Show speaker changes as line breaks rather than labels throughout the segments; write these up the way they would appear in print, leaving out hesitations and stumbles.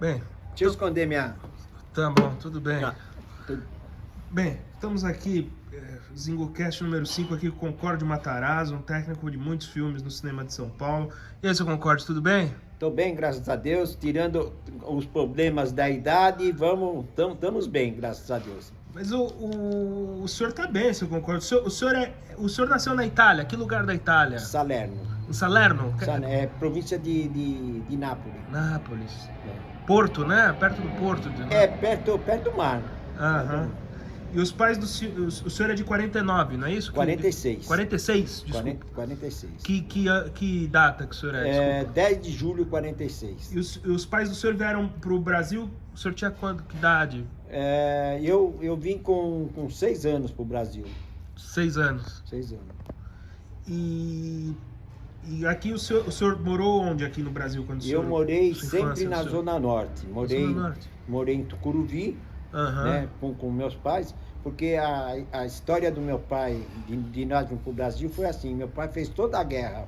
Bem,
Deixa eu esconder minha...
tá bom, tudo bem.
Ah, tudo-
Bem, estamos aqui, ZingoCast número 5 aqui com Concorde Matarazzo, um técnico de muitos filmes no cinema de São Paulo. E aí, seu Concorde, tudo bem?
Tô bem, graças a Deus, tirando os problemas da idade, estamos bem, graças a Deus.
Mas o senhor tá bem, seu Concorde. O senhor nasceu na Itália, que lugar da Itália?
Salerno,
Em Salerno?
É província de Nápoles.
Nápoles.
É,
Porto, né? Perto do Porto.
perto do mar.
Aham. E os pais do senhor, o senhor é de 49, não é isso?
46.
46, desculpa.
46.
Que data que o senhor é?
É,
Desculpa.
10 de julho de 46.
E os pais do senhor vieram pro Brasil, o senhor tinha quando, que idade?
É, eu vim com 6 anos pro Brasil.
6 anos.
6 anos.
E aqui o senhor morou onde aqui no Brasil? Quando o
Eu
senhor,
morei
sua
sempre
infância,
na
o senhor?
Zona Norte.
Zona Norte.
Morei em Tucuruvi,
Aham.
né, com meus pais, porque a história do meu pai, de nós vir para o Brasil, foi assim: meu pai fez toda a guerra.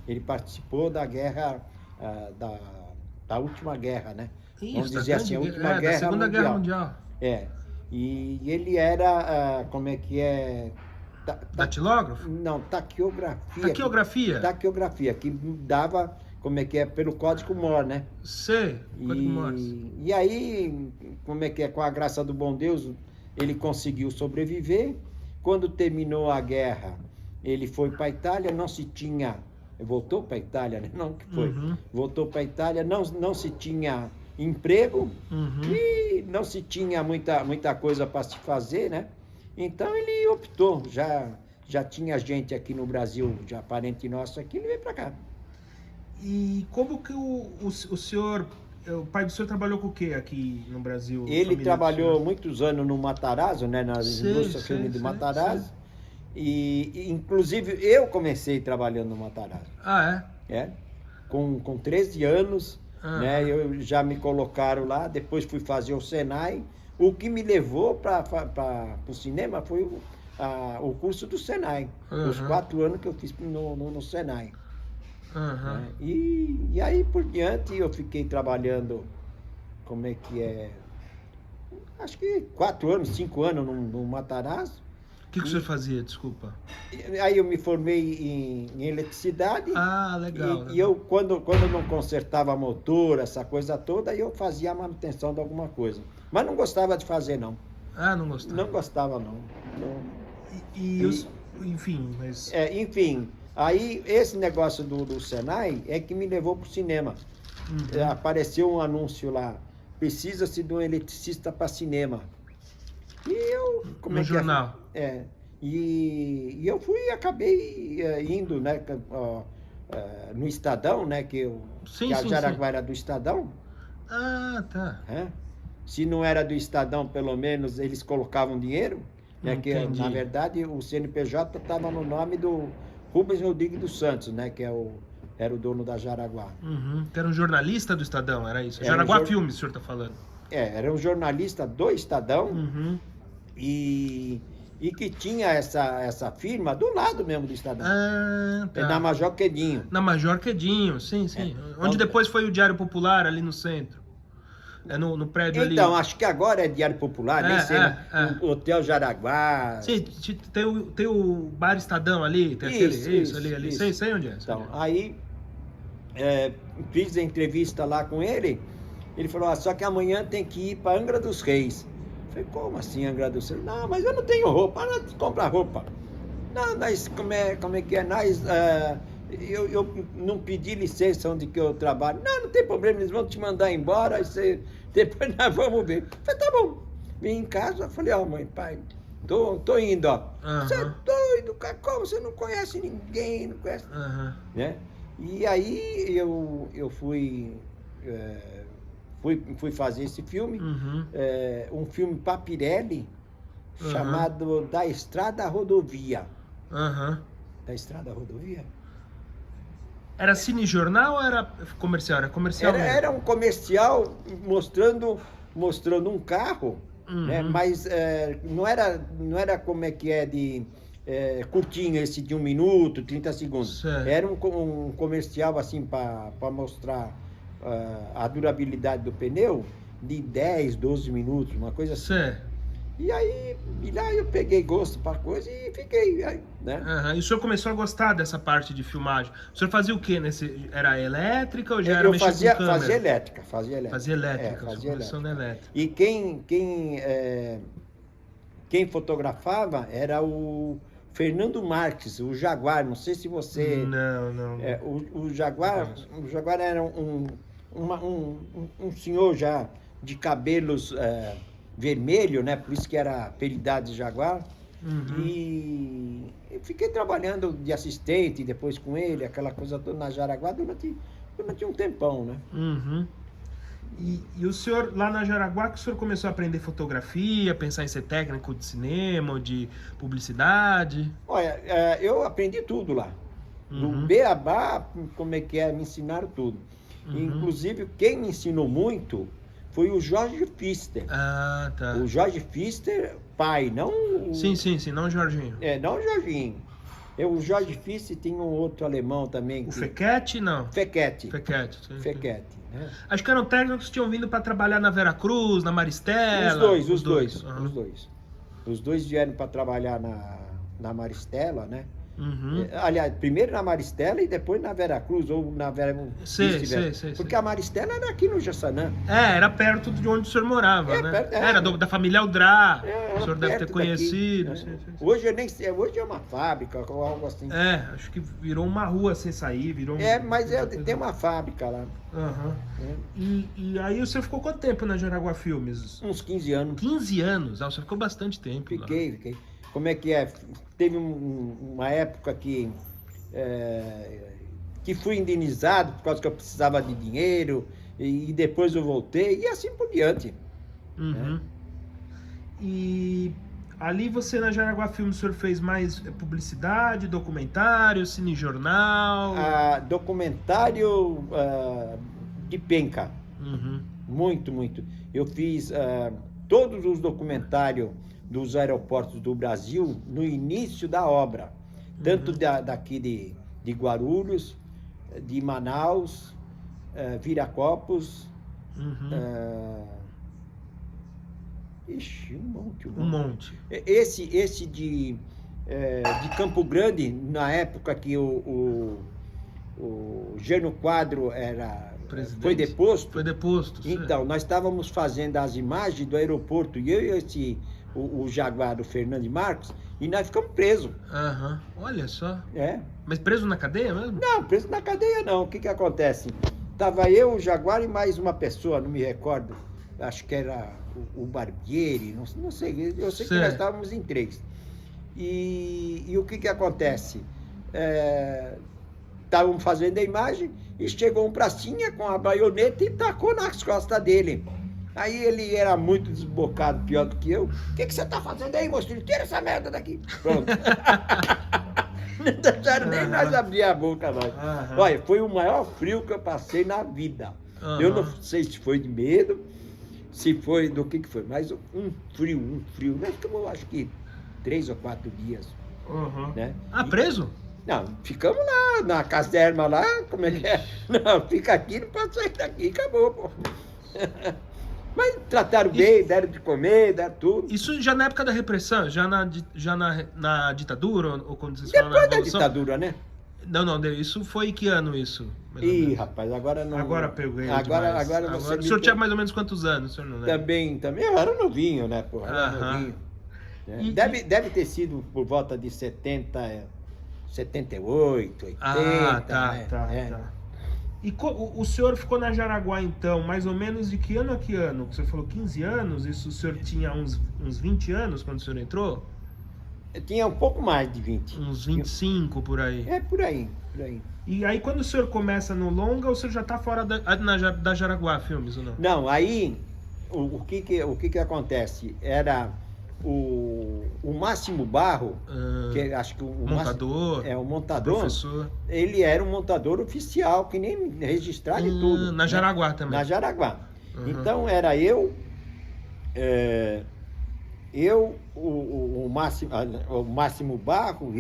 Ele participou da guerra, da última guerra, né? Vamos
Isso,
dizer assim, a última
da
guerra
Segunda Guerra Mundial.
É. E ele era, como é que é?
Datilógrafo?
Não, taquiografia.
Taquiografia?
Taquiografia, que dava, como é que é, pelo código Morse, né?
Sei, Código Morse.
E aí, como é que é, com a graça do bom Deus, ele conseguiu sobreviver. Quando terminou a guerra, ele foi para a Itália, não se tinha... Voltou para a Itália, né? Não que foi.
Uhum.
Voltou para a Itália, não se tinha emprego
Uhum.
e não se tinha muita coisa para se fazer, né? Então ele optou, já tinha gente aqui no Brasil, já parente nosso aqui, ele veio para cá.
E como que o senhor, o pai do senhor trabalhou com o que aqui no Brasil?
Ele
família do
trabalhou
senhor?
muitos anos no Matarazzo, né, na indústria filme de Matarazzo. E, inclusive, eu comecei trabalhando no Matarazzo.
Ah,
É? Com 13 anos,
Aham.
né, eu já me colocaram lá, depois fui fazer o Senai. O que me levou para o cinema foi o curso do Senai. Os
Aham.
4 anos que eu fiz no Senai.
Aham.
Né? E aí por diante eu fiquei trabalhando, como é que é? Acho que 4 anos, 5 anos no Matarazzo.
O que o senhor fazia, desculpa?
Aí eu me formei em eletricidade.
Ah, legal.
E eu, quando eu não consertava motor, essa coisa toda, eu fazia a manutenção de alguma coisa. Mas não gostava de fazer, não.
Ah, não gostava.
Não gostava, não.
Enfim, mas...
Enfim, aí esse negócio do Senai é que me levou pro cinema.
Uhum.
Apareceu um anúncio lá: precisa-se de um eletricista para cinema. E eu...
No jornal.
E eu acabei indo, né, no Estadão, né, que a Jaraguá era do Estadão.
Ah, tá.
Se não era do Estadão, pelo menos eles colocavam dinheiro, né, que
Entendi.
na verdade o CNPJ estava no nome do Rubens Rodrigues dos Santos, né, que era o dono da Jaraguá.
Uhum. Que era um jornalista do Estadão, era isso?
Era
Jaraguá
um
Filmes, o senhor tá falando.
Era um jornalista do Estadão.
Uhum.
E que tinha essa firma do lado mesmo do Estadão.
Ah, tá.
Na Major Quedinho.
Na Major Quedinho, sim. Onde depois foi o Diário Popular, ali no centro. No prédio ali.
Então, acho que agora é Diário Popular, nem sei, o Hotel Jaraguá.
Sim, tem o Bar Estadão ali, tem
Isso,
ali.
isso.
Sei onde é.
Então, aí fiz a entrevista lá com ele. Ele falou: só que amanhã tem que ir para Angra dos Reis. Eu falei: como assim Angra dos Reis? Não, mas eu não tenho roupa, não comprar roupa. Não, nós, como é que é? Eu não pedi licença onde que eu trabalho. Não tem problema, eles vão te mandar embora, depois nós vamos ver. Eu falei: tá bom. Vim em casa, falei: mãe, pai, tô indo, ó.
Uhum.
Você é doido, cara, como você não conhece ninguém, não conhece...
Uhum.
Né? E aí eu fui fazer esse filme,
Uhum.
um filme para Pirelli,
Uhum.
chamado Da Estrada à Rodovia.
Uhum.
Da Estrada à Rodovia?
Era cinejornal ou era comercial? Era comercial mesmo.
Era um comercial mostrando um carro,
Uhum.
né? Mas não era como é que é de curtinho, esse de 1 minuto, 30 segundos.
Certo.
Era um comercial assim para mostrar a durabilidade do pneu de 10, 12 minutos, uma coisa assim.
Certo.
E aí eu peguei gosto para coisa e fiquei, né?
Aham. E o senhor começou a gostar dessa parte de filmagem? O senhor fazia o quê nesse? Era elétrica ou já era
Eu
mexer com câmera?
fazia elétrica, fazia elétrica.
Fazia elétrica, o senhor
Fazia
começou na elétrica.
E quem fotografava era o Fernando Marques, o Jaguar. Não sei se você...
Não.
O Jaguar era um senhor já de cabelos vermelho, né? Por isso que era apelidado de Jaguar.
Uhum.
E eu fiquei trabalhando de assistente depois com ele, aquela coisa toda na Jaraguá durante um tempão, né?
Uhum. E o senhor, lá na Jaraguá, que o senhor começou a aprender fotografia, pensar em ser técnico de cinema ou de publicidade?
Olha, eu aprendi tudo lá. Do
Uhum.
beabá, como é que é, me ensinaram tudo.
Uhum.
Inclusive, quem me ensinou muito foi o Jorge Pfister.
Ah, tá.
O Jorge Pfister, pai, não o...
Sim, não, Jorginho.
Não o Jorginho. O Jorge Pfister tem um outro alemão também.
O Fekete, não?
Fekete.
Sim.
Fekete, né?
Acho que eram técnicos que tinham vindo para trabalhar na Veracruz, na Maristela.
Os dois.
Uhum.
Os dois vieram para trabalhar na Maristela, né?
Uhum.
Aliás, primeiro na Maristela e depois na Veracruz, ou na Veracruz.
Sei.
Porque a Maristela era aqui no Jaçanã.
Era perto de onde o senhor morava, né?
Perto,
era da família Aldrá. O senhor deve ter
perto
conhecido.
daqui, né?
Sim.
Hoje eu nem sei, hoje é uma fábrica ou algo assim.
Acho que virou uma rua sem sair, virou
mas tem uma fábrica lá.
Uhum. E aí o senhor ficou quanto tempo na Jaraguá Filmes?
Uns 15 anos.
15 anos? O senhor ficou bastante tempo.
Fiquei. Como é que é? Teve uma época que fui indenizado por causa que eu precisava de dinheiro e depois eu voltei e assim por diante.
Uhum. E ali você na Jaraguá Filmes, o senhor fez mais publicidade, documentário, cinejornal?
Documentário de penca.
Uhum.
Muito. Eu fiz todos os documentários dos aeroportos do Brasil no início da obra. Tanto daqui de Guarulhos, de Manaus, Viracopos.
Uhum.
Um monte. Esse de Campo Grande, na época que o Jânio Quadro foi deposto. Então, nós estávamos fazendo as imagens do aeroporto, e eu e o Jaguar, o Fernando Marcos, e nós ficamos presos.
Aham. Olha só.
É.
Mas preso na cadeia mesmo?
Não, preso na cadeia não. O que acontece? Tava eu, o Jaguar e mais uma pessoa, não me recordo. Acho que era o Barbieri, não sei. Eu sei que nós estávamos em 3. E o que acontece? Estavam fazendo a imagem e chegou um pracinha com a baioneta e tacou nas costas dele. Aí ele era muito desbocado, pior do que eu. O que você tá fazendo aí, moço? Tira essa merda daqui. Pronto. Não deixaram nem nós abrir a boca, não.
Uhum.
Olha, foi o maior frio que eu passei na vida.
Uhum.
Eu não sei se foi de medo, se foi do que foi, mas um frio. Nós ficamos, acho que 3 ou 4 dias.
Uhum.
Né?
Preso?
Não, ficamos lá, na caserna lá, como é que é? Não, fica aqui, não pode sair daqui, acabou, pô. Mas trataram bem, deram de comer, deram tudo.
Isso já na época da repressão? Já na ditadura? Ou quando vocês
falam
na
Revolução? Depois da ditadura, né?
Não, isso foi que ano isso?
Rapaz, agora não...
Agora peguei
agora
você... O senhor tinha mais ou menos quantos anos? O senhor não lembra?
Também, eu era novinho, né, pô? Era novinho. Deve ter sido por volta de 78, 80.
Tá. E o senhor ficou na Jaraguá, então, mais ou menos de que ano a que ano? Você falou 15 anos, isso o senhor tinha uns 20 anos quando o senhor entrou?
Eu tinha um pouco mais de 20.
Uns 25, por aí.
Por aí.
E aí, quando o senhor começa no longa, o senhor já tá fora da Jaraguá Filmes, ou não?
Não, aí, o que acontece? Era o Máximo Barro, que acho que o
montador,
o montador,
professor.
Ele era um montador oficial, que nem registrado e tudo.
Na Jaraguá, né? Também.
Na Jaraguá. Então era eu, o Máximo Barro,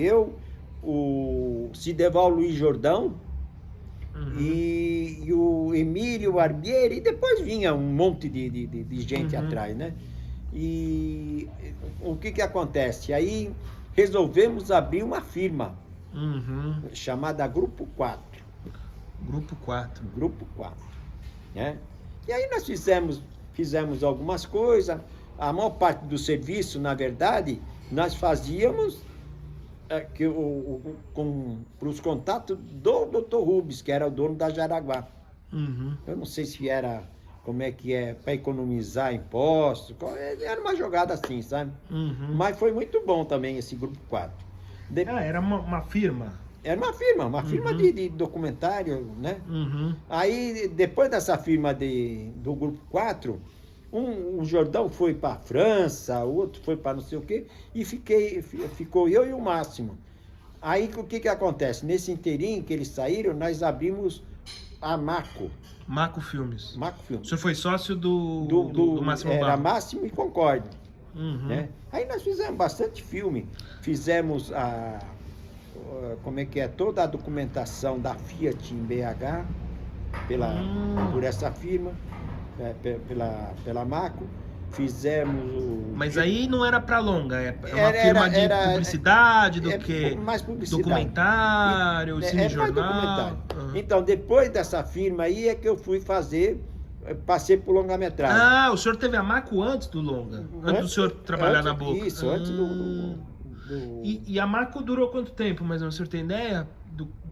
o Cideval Luiz Jordão, e o Emílio Barbieri, e depois vinha um monte de gente atrás, né? E o que acontece? Aí resolvemos abrir uma firma chamada Grupo 4.
Grupo 4.
Grupo 4, né? E aí nós fizemos algumas coisas. A maior parte do serviço, na verdade, nós fazíamos para os contatos do Dr. Rubens, que era o dono da Jaraguá. Eu não sei se era, como é que é, para economizar impostos, era uma jogada assim, sabe? Mas foi muito bom também esse Grupo 4.
Era uma firma?
Era uma firma de documentário, né? Aí, depois dessa firma do Grupo 4, o Jordão foi para a França, o outro foi para não sei o quê, e ficou eu e o Máximo. Aí, o que acontece? Nesse inteirinho que eles saíram, nós abrimos a Maco.
Maco Filmes.
Maco Filmes.
O senhor foi sócio do Máximo
Era
Barros?
Máximo e Concorde. Né? Aí nós fizemos bastante filme. Fizemos como é que é, toda a documentação da Fiat em BH, por essa firma, pela Maco. Fizemos
Mas aí não era para longa, é uma firma de publicidade, do quê?
Mais publicidade.
Documentário, cinejornal.
Então, depois dessa firma aí é que eu fui passei por longa-metragem.
O senhor teve a Maco antes do longa? Antes do senhor trabalhar na Boca?
Isso, antes do...
E a Maco durou quanto tempo, mais ou menos? O senhor tem ideia?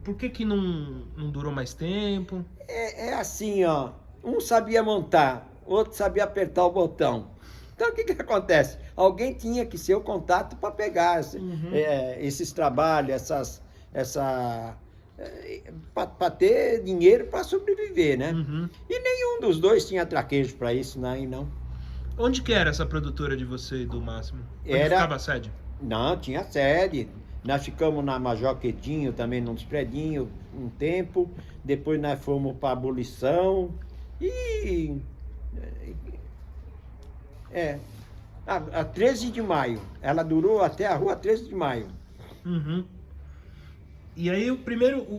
Por que não durou mais tempo?
É assim, ó. Um sabia montar, outro sabia apertar o botão. Então, o que acontece? Alguém tinha que ser o contato para pegar esses trabalhos, para ter dinheiro para sobreviver, né? E nenhum dos dois tinha traquejo para isso, não.
Onde que era essa produtora de você e do Máximo? Onde ficava a sede?
Não, tinha sede. Nós ficamos na Major Quedinho, também num predinhos, um tempo. Depois nós fomos para Abolição. A 13 de maio. Ela durou até a rua 13 de maio.
E aí,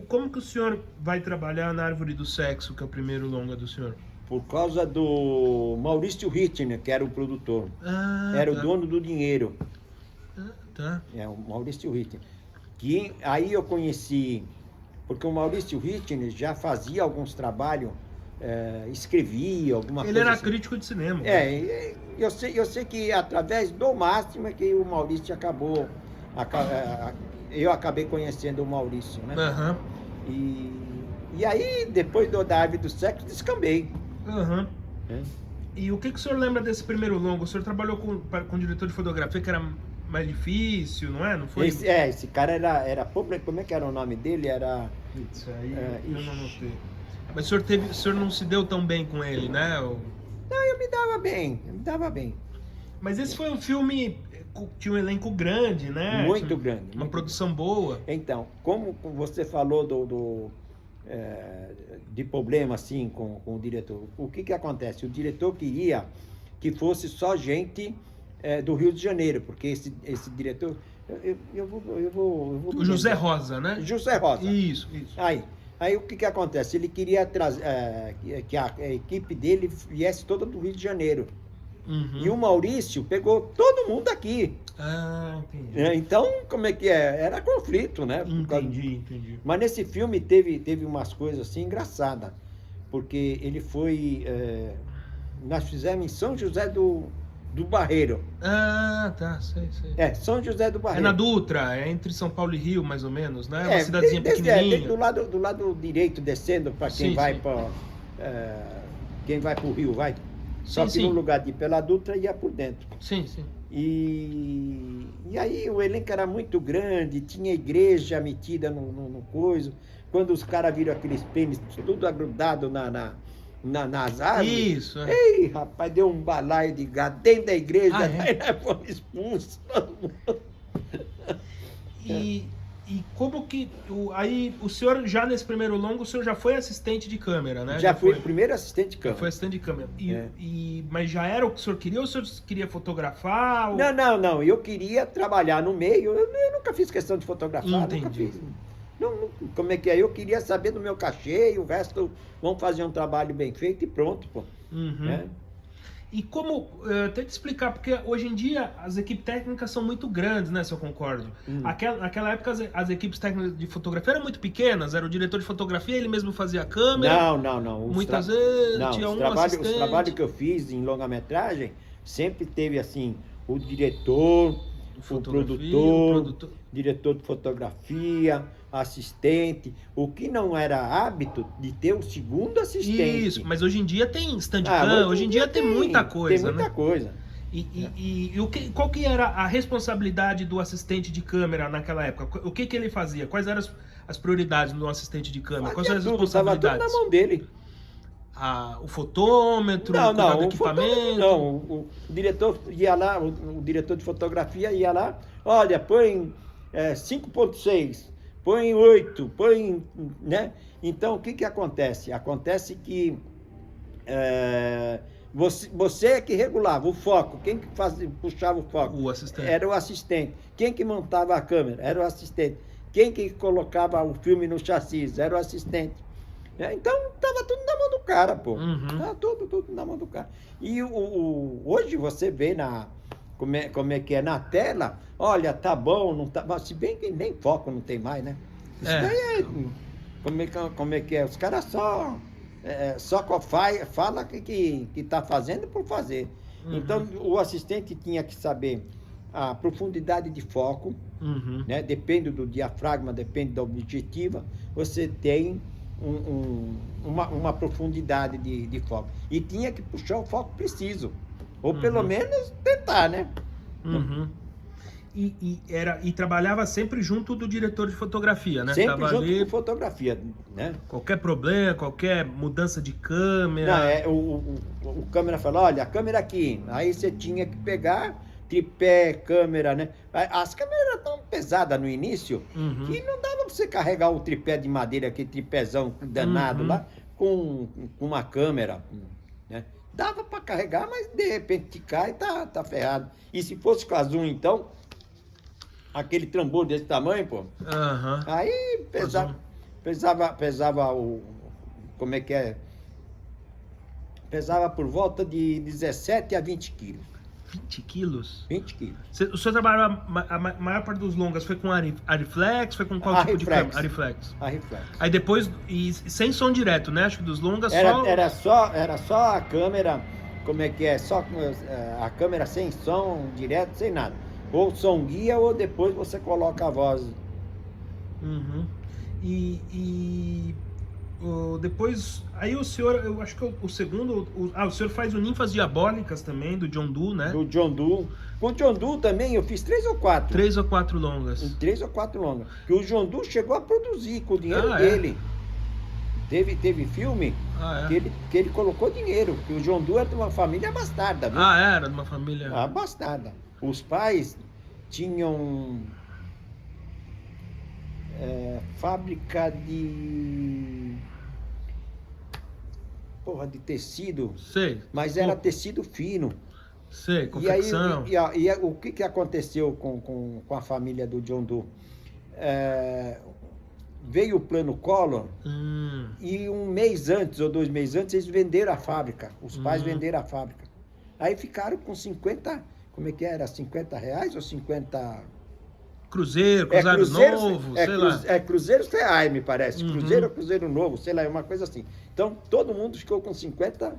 como que o senhor vai trabalhar na Árvore do Sexo, que é o primeiro longa do senhor?
Por causa do Maurício Rittner, que era o produtor. Era o dono do dinheiro. O Maurício Rittner. Aí eu conheci, porque o Maurício Rittner já fazia alguns trabalhos, escrevia alguma coisa.
Ele era
assim.
crítico de cinema.
Eu sei que através do Máximo é que o Maurício eu acabei conhecendo o Maurício, né? E aí, depois da Árvore do Sexo, descambei.
E o que o senhor lembra desse primeiro longo? O senhor trabalhou com diretor de fotografia, que era mais difícil, não é? Não foi?
Esse cara era como é que era o nome dele? Era...
Isso aí eu não notei. Mas o senhor não se deu tão bem com ele, né?
Não, eu me dava bem.
Mas esse foi um filme que tinha um elenco grande, né?
Muito grande.
Uma produção boa.
Então, como você falou de problema assim com o diretor, o que acontece? O diretor queria que fosse só gente do Rio de Janeiro, porque esse diretor... Eu vou
o José Rosa, né?
José Rosa.
Isso.
Aí o que acontece? Ele queria que a equipe dele viesse toda do Rio de Janeiro. E o Maurício pegou todo mundo aqui.
Entendi.
Então, como é que é? Era conflito, né?
Entendi.
Mas nesse filme teve umas coisas assim engraçadas. Porque ele foi... nós fizemos em São José do Barreiro.
Sei.
São José do Barreiro.
É na Dutra, é entre São Paulo e Rio, mais ou menos, né? Uma cidadezinha pequenininha.
Do lado direito, descendo para quem vai para o Rio, vai. Só que no lugar de ir pela Dutra, ia por dentro.
Sim.
E aí o elenco era muito grande, tinha igreja metida no coisa. Quando os caras viram aqueles pênis tudo agrudado nas árvores.
Isso.
Ei, rapaz, deu um balaio de gato dentro da igreja, aí nós fomos expulsos.
E como que... Aí o senhor, já nesse primeiro longo, o senhor já foi assistente de câmera, né?
Já fui o primeiro assistente de câmera.
Foi assistente de câmera. Mas já era o que o senhor queria ou o senhor queria fotografar? Ou...
Não. Eu queria trabalhar no meio. Eu nunca fiz questão de fotografar,
Entendi.
nunca fiz. Como é que é? Eu queria saber do meu cachê e o resto vamos fazer um trabalho bem feito e pronto, pô.
Uhum.
Né?
E como, até te explicar, porque hoje em dia as equipes técnicas são muito grandes, né, se eu concordo. Naquela época as equipes técnicas de fotografia eram muito pequenas, era o diretor de fotografia, ele mesmo fazia a câmera.
Não.
Muitas vezes tinha
os
assistente.
Os trabalhos que eu fiz em longa-metragem sempre teve assim, o diretor, o produtor, diretor de fotografia, assistente, o que não era hábito de ter o segundo assistente.
Isso, mas hoje em dia tem Steadicam, hoje em dia tem muita coisa.
Tem muita coisa.
E qual que era a responsabilidade do assistente de câmera naquela época? O que ele fazia? Quais eram as prioridades do assistente de câmera? Quais eram as responsabilidades?
Estava tudo na mão dele.
O fotômetro, o equipamento?
O diretor ia lá, o diretor de fotografia ia lá, olha, põe 5.6, põe 8, põe, né? Então, o que acontece? Acontece que você é que regulava o foco. Quem que puxava o foco?
O assistente.
Era o assistente. Quem que montava a câmera? Era o assistente. Quem que colocava o filme no chassi? Era o assistente. Então, estava tudo na mão do cara, pô. Tava tudo na mão do cara. E hoje você vê como é que é na tela, olha, tá bom, não tá. Se bem que nem foco não tem mais, né? Isso daí como é que é? Os caras só fala que tá fazendo por fazer. Então, o assistente tinha que saber a profundidade de foco, né? Depende do diafragma, depende da objetiva, você tem uma profundidade de foco. E tinha que puxar o foco preciso. Ou pelo menos tentar, né?
E trabalhava sempre junto do diretor de fotografia, né?
Sempre junto com fotografia, né?
Qualquer problema, qualquer mudança de câmera.
Não, o câmera falou, olha, a câmera aqui. Aí você tinha que pegar tripé, câmera, né? As câmeras eram tão pesadas no início que não dava pra você carregar o tripé de madeira, aquele tripézão danado lá, com uma câmera, né? Dava pra carregar, mas de repente te cai e tá ferrado. E se fosse com a zoom, então, aquele trambolho desse tamanho, pô, aí pesava como é que é? Pesava por volta de 17 a 20 quilos.
20 quilos?
20 quilos.
O senhor trabalhava, a maior parte dos longas foi com Ariflex? Foi com qual tipo de câmera? Ariflex.
Ariflex.
Aí depois, e sem som direto, né? Acho que dos longas
era só a câmera, como é que é? Só a câmera sem som direto, sem nada. Ou som guia, ou depois você coloca a voz.
Depois, aí o senhor, eu acho que o segundo, o senhor faz o Ninfas Diabólicas também, do John Doe, né?
Do John Doe. Com o John Doe também eu fiz 3 ou 4.
3 ou 4 longas.
3 ou 4 longas. Que o John Doe chegou a produzir com o dinheiro dele. Teve filme que ele colocou dinheiro, que o John Doe era de uma família bastarda, viu?
Era de uma família...
bastarda. Os pais tinham... fábrica de tecido.
Sei.
Mas era tecido fino.
Sei, confecção.
E aí, o que aconteceu com a família do John Doe? Veio o plano Collor e um mês antes ou 2 meses antes eles venderam a fábrica. Os pais venderam a fábrica. Aí ficaram com 50, como é que era? 50 reais ou 50...
Cruzeiros novos, sei lá.
Cruzeiros reais, me parece. Cruzeiro ou Cruzeiro novo, sei lá, é uma coisa assim. Então, todo mundo ficou com 50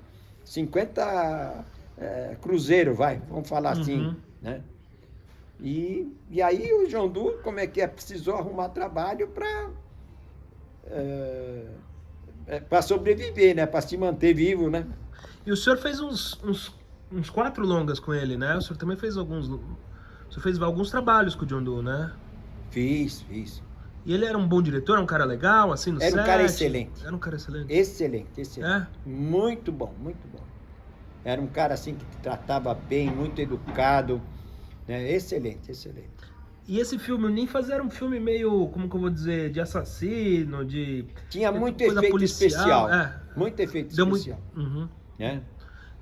cruzeiro, vamos falar assim, né? E aí o John Doe, como é que é? Precisou arrumar trabalho para sobreviver, né? Para se manter vivo, né?
E o senhor fez uns 4 longas com ele, né? O senhor também fez alguns... Você fez alguns trabalhos com o John Doe, né?
Fiz.
E ele era um bom diretor, um cara legal, assim, no set?
Era um cara excelente.
Era um cara excelente?
Excelente. Muito bom. Era um cara, assim, que te tratava bem, muito educado, né? Excelente.
E esse filme, o Ninfas, era um filme meio, como que eu vou dizer, de assassino, de...
Tinha muito efeito
policial,
especial. Muito efeito especial. Né?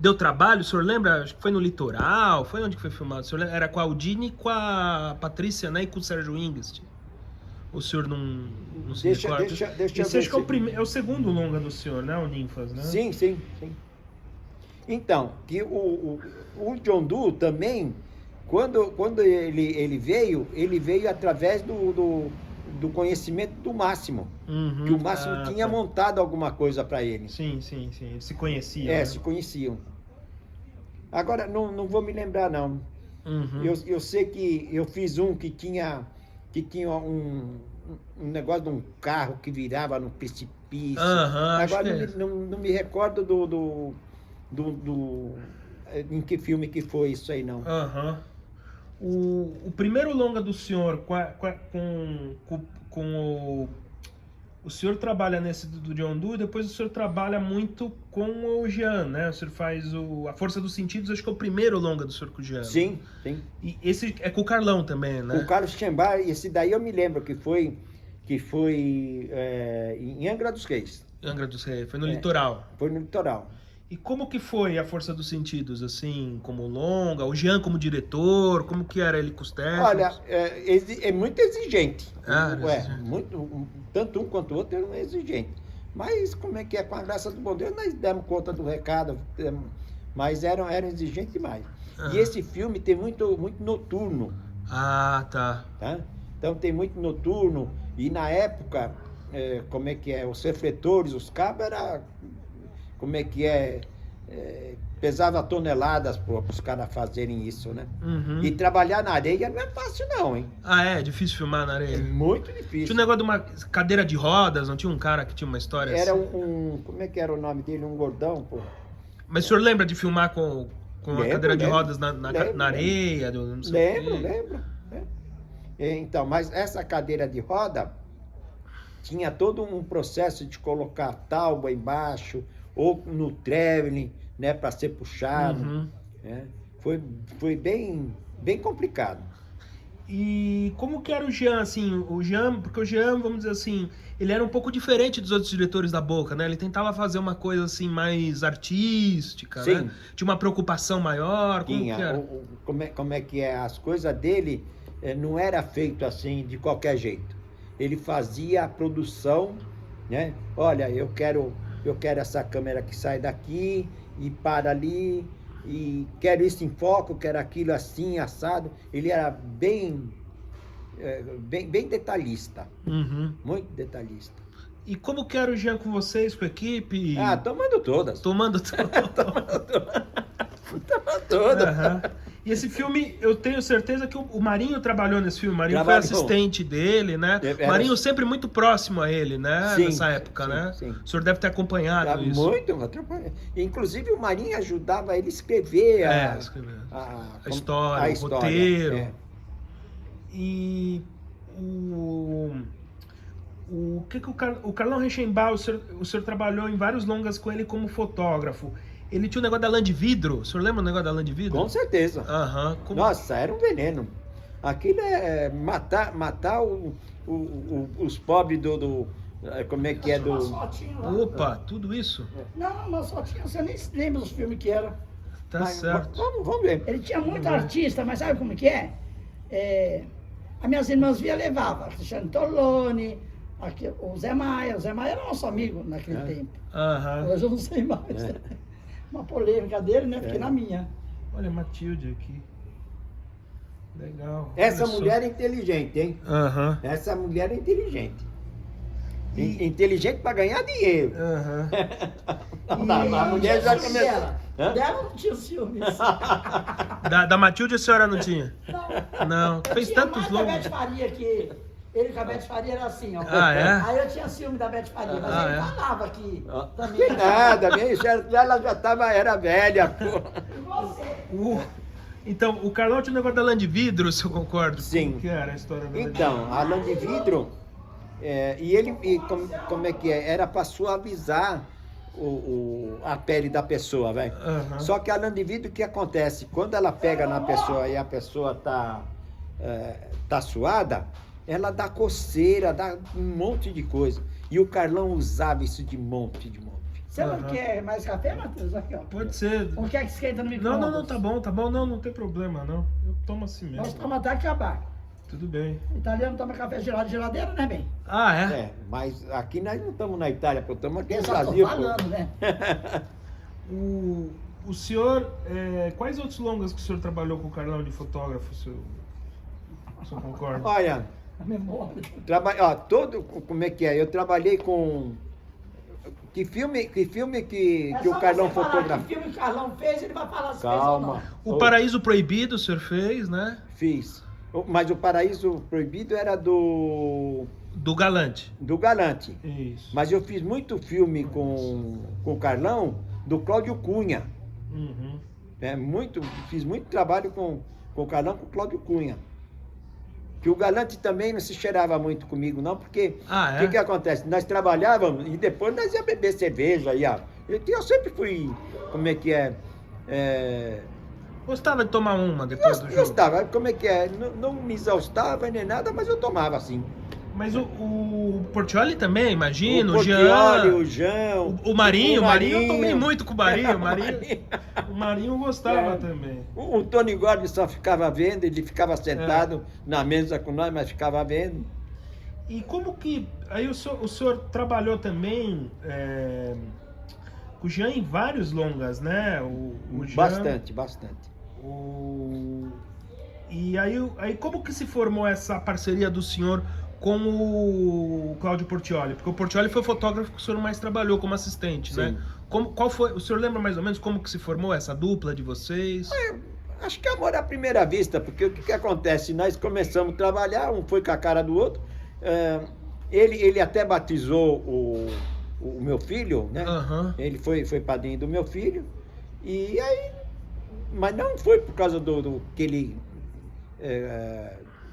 Deu trabalho, o senhor lembra? Acho que foi no litoral, foi onde que foi filmado? O senhor lembra? Era com a Aldine, com a Patrícia, né? E com o Sérgio Ingst. O senhor não se
Deixa
recorda?
eu
Esse
ver
acho que é o,
se-
é o segundo longa do senhor, né? O Ninfas, né?
Sim, sim, sim. Então, que o John Doe também, quando ele veio através do conhecimento do Máximo.
Uhum.
Que o Máximo tinha
Tá.
montado alguma coisa para ele.
Sim. Eles se conheciam, né?
Se conheciam. Agora, não vou me lembrar, não.
Uhum.
Eu sei que eu fiz um que tinha um negócio de um carro que virava no precipício.
Acho
Agora
que é.
não me recordo em que filme que foi isso aí, não.
Aham. O primeiro longa do senhor com o senhor trabalha nesse do John Doe e depois o senhor trabalha muito com o Jean, né? O senhor faz A Força dos Sentidos, acho que é o primeiro longa do senhor com o Jean.
Sim, sim.
E esse é com o Carlão também, né?
O Carlos Chembar, esse daí eu me lembro que foi em Angra dos Reis.
Angra dos Reis, foi no litoral.
Foi no litoral.
E como que foi A Força dos Sentidos, assim, como longa? O Jean como diretor, como que era ele com os técnicos?
Olha, é muito exigente.
Exigente.
Tanto um quanto o outro é exigente. Mas como é que é? Com a graça do bom Deus, nós demos conta do recado, mas eram exigentes demais. E esse filme tem muito noturno.
Tá.
Então tem muito noturno, e na época, como é que é? Os refletores, os cabos era... Como é que é? Pesava toneladas para os caras fazerem isso, né?
Uhum.
E trabalhar na areia não é fácil, não, hein?
É difícil filmar na
É
areia.
muito difícil.
Tinha um negócio de uma cadeira de rodas, não tinha um cara que tinha uma história
Era
assim?
como é que era o nome dele? Um gordão, pô.
Mas o senhor lembra de filmar com a cadeira de rodas na
lembro.
areia? Não sei o quê?
Lembro. Então, mas essa cadeira de roda tinha todo um processo de colocar tábua embaixo, ou no traveling, né, para ser puxado.
Uhum.
Né? Foi bem complicado.
E como que era o Jean, assim, porque o Jean, vamos dizer assim, ele era um pouco diferente dos outros diretores da Boca, né? Ele tentava fazer uma coisa assim mais artística,
Sim.
né? Tinha uma preocupação maior, como
Tinha,
que era?
como é que é? As coisas dele não era feito assim de qualquer jeito. Ele fazia a produção, né? Olha, eu quero essa câmera que sai daqui e para ali, e quero isso em foco, quero aquilo assim, assado. Ele era bem detalhista,
Uhum.
muito detalhista.
E como que era o Jean com vocês, com a equipe?
Tomando todas.
Tomando tudo.
Tomando todas.
Aham. E esse filme, eu tenho certeza que o Marinho trabalhou nesse filme. O Marinho
Trabalhou.
foi assistente dele, né? O Marinho sempre muito próximo a ele, né?
Sim,
Nessa época, né?
sim.
O senhor deve ter acompanhado isso.
Muito atrapalhado. Inclusive o Marinho ajudava ele a escrever a
história, o roteiro.
É.
E o que o Carlão Reichenbach, o senhor trabalhou em vários longas com ele como fotógrafo. Ele tinha um negócio da lã de vidro. O senhor lembra o negócio da lã de vidro?
Com certeza.
Aham.
Nossa, era um veneno. Aquilo é matar os pobres como é que é do...
Opa, tudo isso?
Não, mas só tinha, você nem se lembra dos filmes que era.
Tá
Mas,
certo.
Vamos ver.
Ele tinha muito artista, mas sabe como que é? As minhas irmãs via levava, Cristiano Torlone, o Zé Maia. O Zé Maia era nosso amigo naquele tempo.
Aham.
Hoje eu não sei mais. Uma polêmica dele, né? Fiquei na minha.
Olha a Matilde aqui. Legal.
Essa
Olha só.
mulher é inteligente, hein?
Aham.
Essa mulher é inteligente. Inteligente para ganhar dinheiro.
Aham.
A mulher já começou.
Dela não tinha ciúmes.
Da Matilde a senhora não tinha?
Não.
Não. Fez
Tinha
tantos
mais da
longos.
Beth Faria que... Ele com a Beth Faria era assim, ó.
Ah, é?
Aí eu tinha ciúme da Beth Faria, mas ele falava que também...
Que nada, ela já era velha, pô.
E você?
Então, o Carlão tinha um negócio da lã de vidro, se eu concordo.
Sim.
Como que era a história da lã de vidro?
Então, a lã de vidro, como é que é? Era para suavizar a pele da pessoa, velho.
Aham.
Só que a lã de vidro, o que acontece? Quando ela pega na pessoa e a pessoa tá suada, ela dá coceira, dá um monte de coisa. E o Carlão usava isso de monte.
Você não quer mais café, Matheus? Aqui, ó.
Pode ser.
Não quer que esquenta no micro-ondas?
Não, tá bom, não tem problema, não. Eu tomo assim mesmo.
Nós tomamos até acabar.
Tudo bem.
Italiano toma café gelado de geladeira, né, bem?
Ah, é?
É, mas aqui nós não estamos na Itália, pô, estamos aqui
Eu
no
só tô
Brasil. Pô.
falando, né?
O senhor, quais outros longas que o senhor trabalhou com o Carlão de fotógrafo, o senhor concorda?
Olha,
A memória.
como é que é? Eu trabalhei com... Que filme que
É
o
só
Carlão
você falar
fotografou?
que filme que o Carlão fez, ele vai falar se fez ou
Calma.
não.
O Paraíso Proibido o senhor fez, né?
Fiz. Mas o Paraíso Proibido era do
Do
Galante.
Isso.
Mas eu fiz muito filme com o Carlão, do Cláudio Cunha.
Uhum.
Fiz muito trabalho com o Carlão, com o Cláudio Cunha. Que o Galante também não se cheirava muito comigo, não, porque
Ah, é?
o que acontece? Nós trabalhávamos e depois nós ia beber cerveja. Eu sempre fui, como é que é?
Gostava de tomar uma depois do jogo.
Gostava, como é que é? Não me exaustava nem nada, mas eu tomava assim.
Mas o Portiolli também, imagino,
o
o Jean,
Portiolli, o Jean,
o Marinho, eu tomei muito com o Marinho, o Marinho gostava
É.
também.
O Tony Gordon só ficava vendo, ele ficava sentado na mesa com nós, mas ficava vendo.
E como que, aí o senhor trabalhou também com o Jean em vários longas, né? O Jean,
Bastante.
E aí como que se formou essa parceria do senhor com o Cláudio Portiolli? Porque o Portiolli foi o fotógrafo que o senhor mais trabalhou como assistente, né?
Sim.
Qual foi, o senhor lembra mais ou menos como que se formou essa dupla de vocês?
Acho que é amor à primeira vista, porque o que acontece? Nós começamos a trabalhar, um foi com a cara do outro. Ele até batizou o meu filho, né?
Aham.
Ele foi padrinho do meu filho. E aí, mas não foi por causa do que ele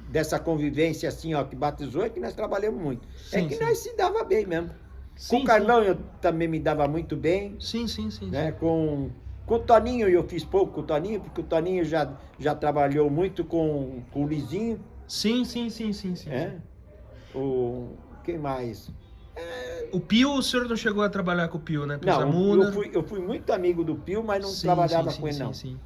dessa convivência assim, ó, que batizou, é que nós trabalhamos muito.
Sim,
que
sim.
nós se dava bem mesmo.
Sim,
Com o Carlão eu também me dava muito bem,
Sim.
né? Com o Toninho eu fiz pouco com o Toninho, porque o Toninho já trabalhou muito com o Lizinho,
Sim.
né? Quem mais?
O Pio, o senhor não chegou a trabalhar com o Pio, né? Pio
Não,
Zamuna.
eu fui muito amigo do Pio, mas não
Sim,
trabalhava
sim,
com ele,
sim,
não.
sim.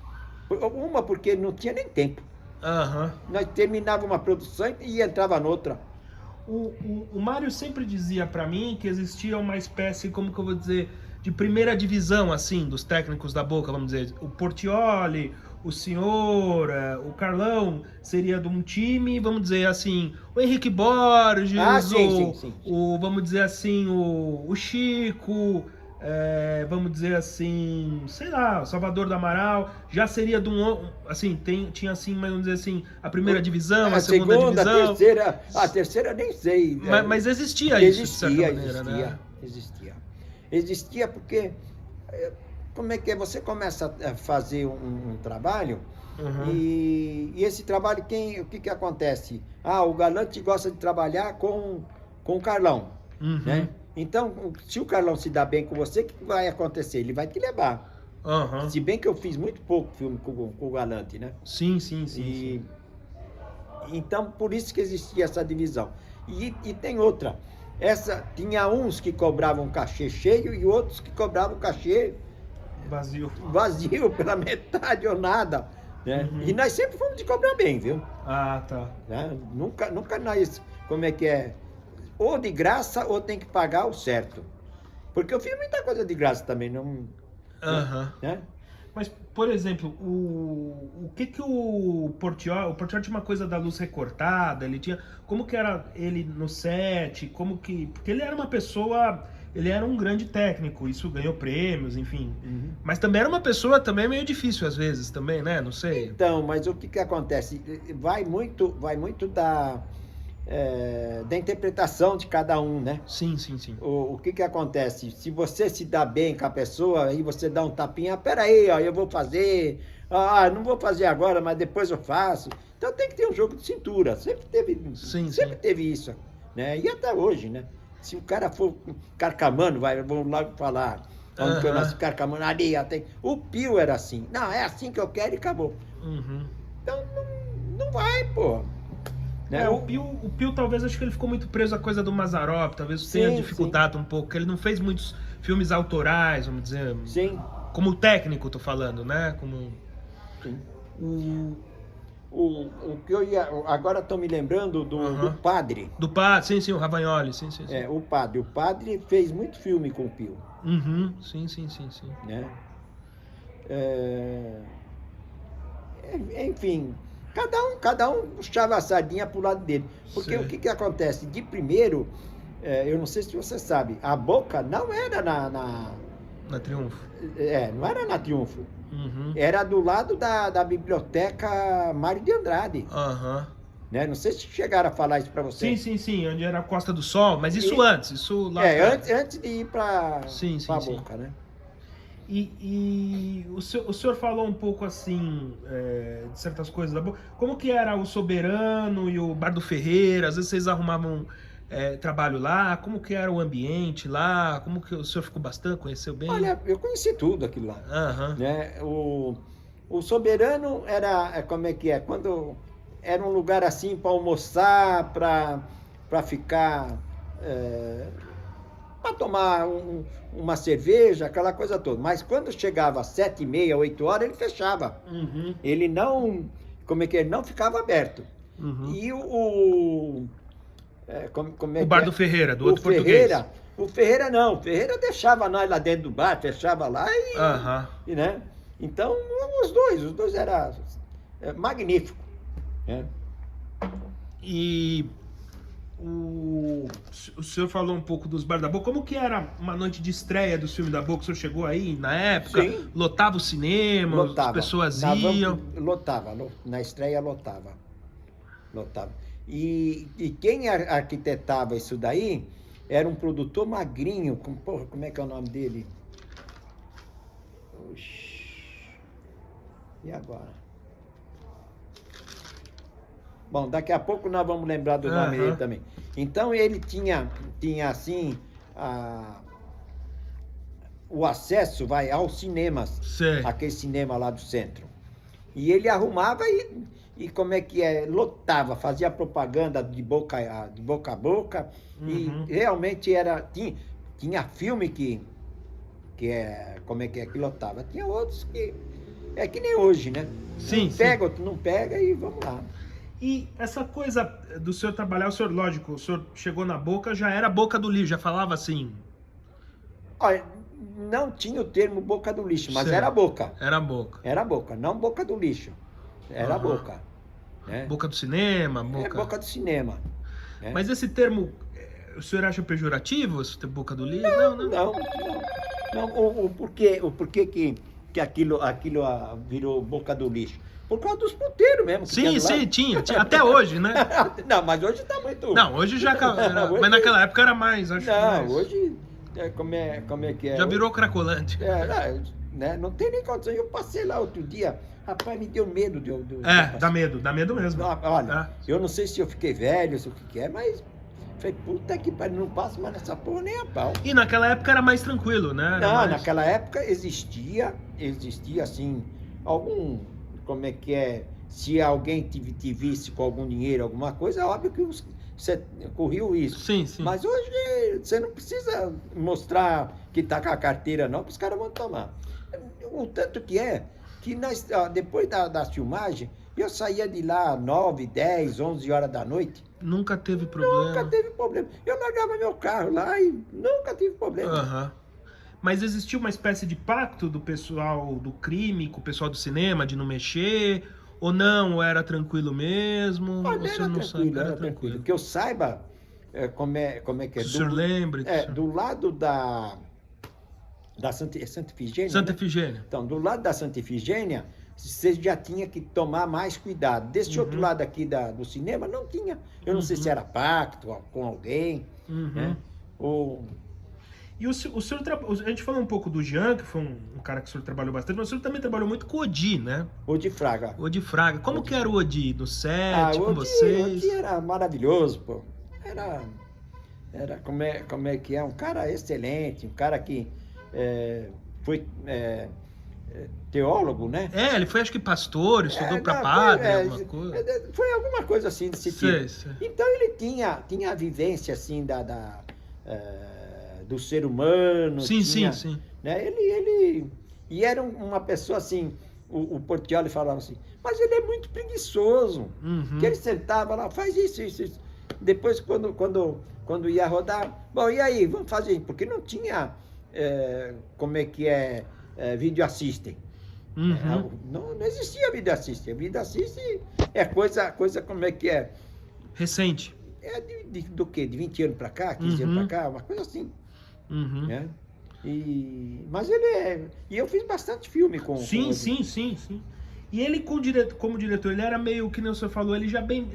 Uma porque não tinha nem tempo.
Aham.
Nós terminava uma produção e entrava noutra.
O Mário sempre dizia pra mim que existia uma espécie, como que eu vou dizer, de primeira divisão, assim, dos técnicos da Boca, vamos dizer. O Portiolli, o senhor, o Carlão seria de um time, vamos dizer assim, o Henrique Borges,
Sim.
vamos dizer assim, o Chico, vamos dizer assim, sei lá, o Salvador do Amaral, já seria de assim, tinha assim, mas vamos dizer assim, a primeira divisão, a segunda divisão.
A terceira nem sei.
Mas existia isso, de certa maneira, né?
Existia porque, como é que é? Você começa a fazer um trabalho,
Uhum.
e esse trabalho, o que acontece? O Galante gosta de trabalhar com o Carlão,
Uhum.
né? Então, se o Carlão se dá bem com você, o que vai acontecer? Ele vai te levar.
Uhum.
Se bem que eu fiz muito pouco filme com o Galante, né?
Sim.
Então, por isso que existia essa divisão. E tem outra. Tinha uns que cobravam cachê cheio e outros que cobravam cachê
Vazio.
pela metade ou nada. Né?
Uhum.
E nós sempre fomos de cobrar bem, viu?
Ah, tá.
Né? Nunca nós, como é que é? Ou de graça ou tem que pagar o certo. Porque eu fiz muita coisa de graça também, não...
Aham.
Né?
Mas, por exemplo, o que o Portiolli tinha uma coisa da luz recortada, ele tinha... Como que era ele no set, porque ele era uma pessoa... Ele era um grande técnico, isso ganhou prêmios, enfim.
Uhum.
Mas também era uma pessoa também meio difícil às vezes, também, né? Não sei.
Então, mas o que acontece? Vai muito da interpretação de cada um, né?
Sim.
O que acontece? Se você se dá bem com a pessoa, aí você dá um tapinha, peraí, ó, eu vou fazer, não vou fazer agora, mas depois eu faço. Então tem que ter um jogo de cintura, sempre teve isso, né? E até hoje, né? Se o cara for carcamano, vamos logo falar, onde que eu nasci carcamano, ali, o Pio era assim, não, é assim que eu quero e acabou.
Uhum.
Então não vai, pô. Né?
O Pio talvez, acho que ele ficou muito preso à coisa do Mazzaropi, talvez tenha dificultado um pouco, porque ele não fez muitos filmes autorais, vamos dizer.
Sim.
Como técnico, tô falando, né?
Sim. o que eu ia... Agora estou me lembrando do padre.
Do padre, sim, o Ravagnoli, sim.
É, o padre. O padre fez muito filme com o Pio.
Uhum, sim.
Né? Enfim, cada um puxava a sardinha pro lado dele. Porque
Sei.
o que acontece? De primeiro, eu não sei se você sabe, a Boca não era
Na Triunfo.
não era na Triunfo.
Uhum.
Era do lado da biblioteca Mário de Andrade.
Aham.
Né? Não sei se chegaram a falar isso para você.
Sim, onde era a Costa do Sol, mas isso
E-
antes, isso lá.
Antes de ir para
Sim.
Boca, né?
E o senhor falou um pouco assim, de certas coisas da boca. Como que era o Soberano e o Bar do Ferreira? Às vezes vocês arrumavam trabalho lá? Como que era o ambiente lá? Como que o senhor ficou bastante, conheceu bem?
Olha, eu conheci tudo aquilo lá.
Aham.
Né? O Soberano era, como é que é? Quando era um lugar assim para almoçar, para ficar, para tomar uma cerveja, aquela coisa toda. Mas quando chegava às 7h30, 8h, ele fechava.
Uhum.
Ele não, como é que é? Ele não ficava aberto.
Uhum.
E como é
O
que
Bar
é?
do Ferreira, do
O
outro
Ferreira, o Ferreira não, o Ferreira deixava nós lá dentro do bar, fechava lá
português. Aham.
né? Então, os dois eram magníficos. Né?
E o senhor falou um pouco dos Bar da Boca. Como que era uma noite de estreia do filme da Boca? O senhor chegou aí na época?
Sim.
Lotava o cinema?
Lotava.
As pessoas
Na
iam?
Lotava, na estreia lotava. E quem arquitetava isso daí era um produtor magrinho, como é que é o nome dele? Oxi. E agora? Bom, daqui a pouco nós vamos lembrar do nome dele também. Então ele tinha assim, o acesso aos cinemas,
Sei.
aquele cinema lá do centro. E ele arrumava e como é que é, lotava, fazia propaganda de boca a boca.
Uhum.
E realmente tinha filme que como é que lotava. Tinha outros que é que nem hoje, né?
Sim,
Um pega, outro não pega e vamos lá.
E essa coisa do senhor trabalhar, lógico, o senhor chegou na Boca, já era Boca do Lixo, já falava assim.
Olha, não tinha o termo boca do lixo, mas
Certo.
era boca.
Era Boca.
Era boca, não boca do lixo. Era boca. Né?
Boca do cinema, Boca...
É boca do cinema. Né?
Mas esse termo, o senhor acha pejorativo, esse termo Boca do Lixo?
Não. O porquê que aquilo virou boca do lixo? Por causa dos puteiros mesmo.
Sim, tinha. Até hoje, né?
Não, mas hoje tá muito...
Não, hoje já...
Hoje-
Mas naquela época era mais, acho.
Não,
mais.
hoje... como é que é?
Já virou cracolante.
Né? Não tem nem condição. Eu passei lá outro dia, rapaz, me deu medo de
Dá medo mesmo.
Olha, eu não sei se eu fiquei velho, se o que é, mas falei, puta que pariu, não passo mais nessa porra nem a pau.
E naquela época era mais tranquilo, né?
Naquela época existia assim, como é que é, se alguém te visse com algum dinheiro, alguma coisa, óbvio que você corria o risco.
Sim.
Mas hoje você não precisa mostrar que tá com a carteira não, porque os caras vão tomar. O tanto que depois da filmagem, eu saía de lá 9, 10, 11 horas da noite.
Nunca teve problema.
Nunca teve problema. Eu largava meu carro lá e nunca tive problema.
Aham. Mas existiu uma espécie de pacto do pessoal do crime com o pessoal do cinema de não mexer? Ou não? Ou era tranquilo mesmo?
Olha,
Você
era
não
tranquilo,
sabe?
era tranquilo. Que eu saiba como é que é.
O senhor lembra?
Do lado da Santa Efigênia.
Santa
né?
Efigênia.
Então, do lado da Santa Efigênia, você já tinha que tomar mais cuidado. Desse outro lado aqui do cinema, não tinha. Eu não sei se era pacto com alguém. Né?
E o senhor a gente falou um pouco do Jean, que foi um cara que o senhor trabalhou bastante, mas o senhor também trabalhou muito com o Odi, né?
Odi Fraga.
Odi Fraga. Como que era o Odi no set, com
O
vocês?
Odi era maravilhoso, pô. Era como é que é? Um cara excelente, um cara que foi teólogo, né?
Ele foi, acho que pastor, estudou para padre, alguma coisa.
Foi alguma coisa assim desse tipo.
Sei.
Então ele tinha a vivência assim do ser humano.
Sim.
Né? Ele era uma pessoa assim, o Portiolli falava assim, mas ele é muito preguiçoso.
Uhum.
Que ele sentava lá, faz isso. Depois, quando ia rodar, bom, e aí, vamos fazer, porque não tinha, como é que é, vídeo assistem.
Uhum.
Não existia vídeo assistem. Vídeo assistem é coisa, como é que é?
Recente.
É do quê? De 20 anos pra cá, 15 anos pra cá, uma coisa assim.
Uhum.
Né? Mas ele E eu fiz bastante filme com
Sim.
ele.
E ele, como diretor, ele era meio, que nem o senhor falou, ele já bem...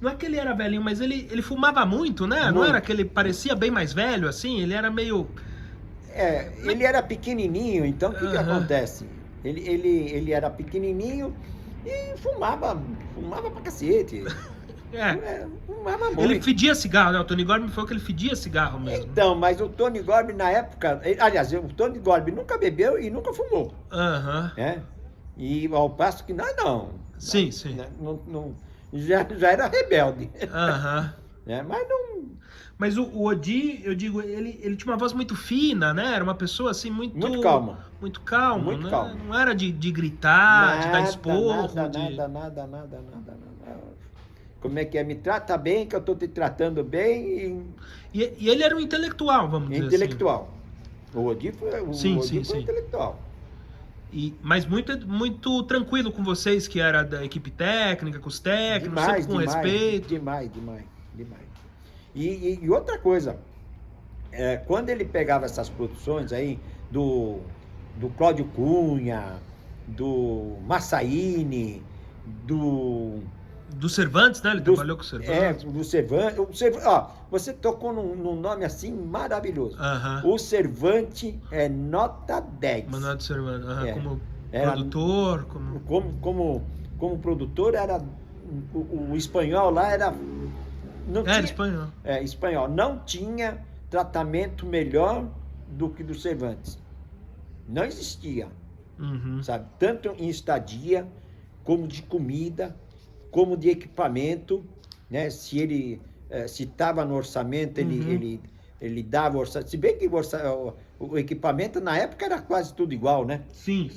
Não é que ele era velhinho, mas ele fumava muito, né? Não
Muito.
era que ele parecia bem mais velho, assim? Ele era meio...
Ele era pequenininho, então o que
Aham.
acontece? Ele era pequenininho e fumava pra cacete. Fumava muito.
Ele fedia cigarro, né? O Tony Gorman falou que ele fedia cigarro mesmo.
Então, mas o Tony Gorman na época... Aliás, o Tony Gorman nunca bebeu e nunca fumou.
Aham.
Né? E ao passo que nós não.
Sim.
Já era rebelde.
Aham.
Né? Mas não...
Mas o Odi, eu digo, ele tinha uma voz muito fina, né? Era uma pessoa assim muito...
Muito calma.
Muito calma,
Muito
né?
calma.
Não era de gritar, de dar esporro.
Nada. Como é que é? Me trata bem, que eu tô te tratando bem.
E ele era um intelectual, vamos dizer
Intelectual. O Odi foi,
Sim.
intelectual.
Mas muito tranquilo com vocês, que era da equipe técnica, com os técnicos, sempre com respeito.
Demais. E outra coisa, quando ele pegava essas produções aí do Cláudio Cunha, do Massaíne, do
Cervantes, né? Ele trabalhou com o Cervantes.
Do Cervantes. Você tocou num nome assim maravilhoso.
Aham.
O Cervantes é nota 10.
Manuel de Cervantes. Aham.
É.
Como
Era-
produtor,
Como produtor, era o espanhol lá era... Não
Era espanhol.
Espanhol. Não tinha tratamento melhor do que do Cervantes. Não existia,
Uhum.
sabe? Tanto em estadia, como de comida, como de equipamento, né? Se ele se estava no orçamento,
Uhum.
ele dava orçamento. Se bem que o equipamento na época era quase tudo igual, né?
Sim.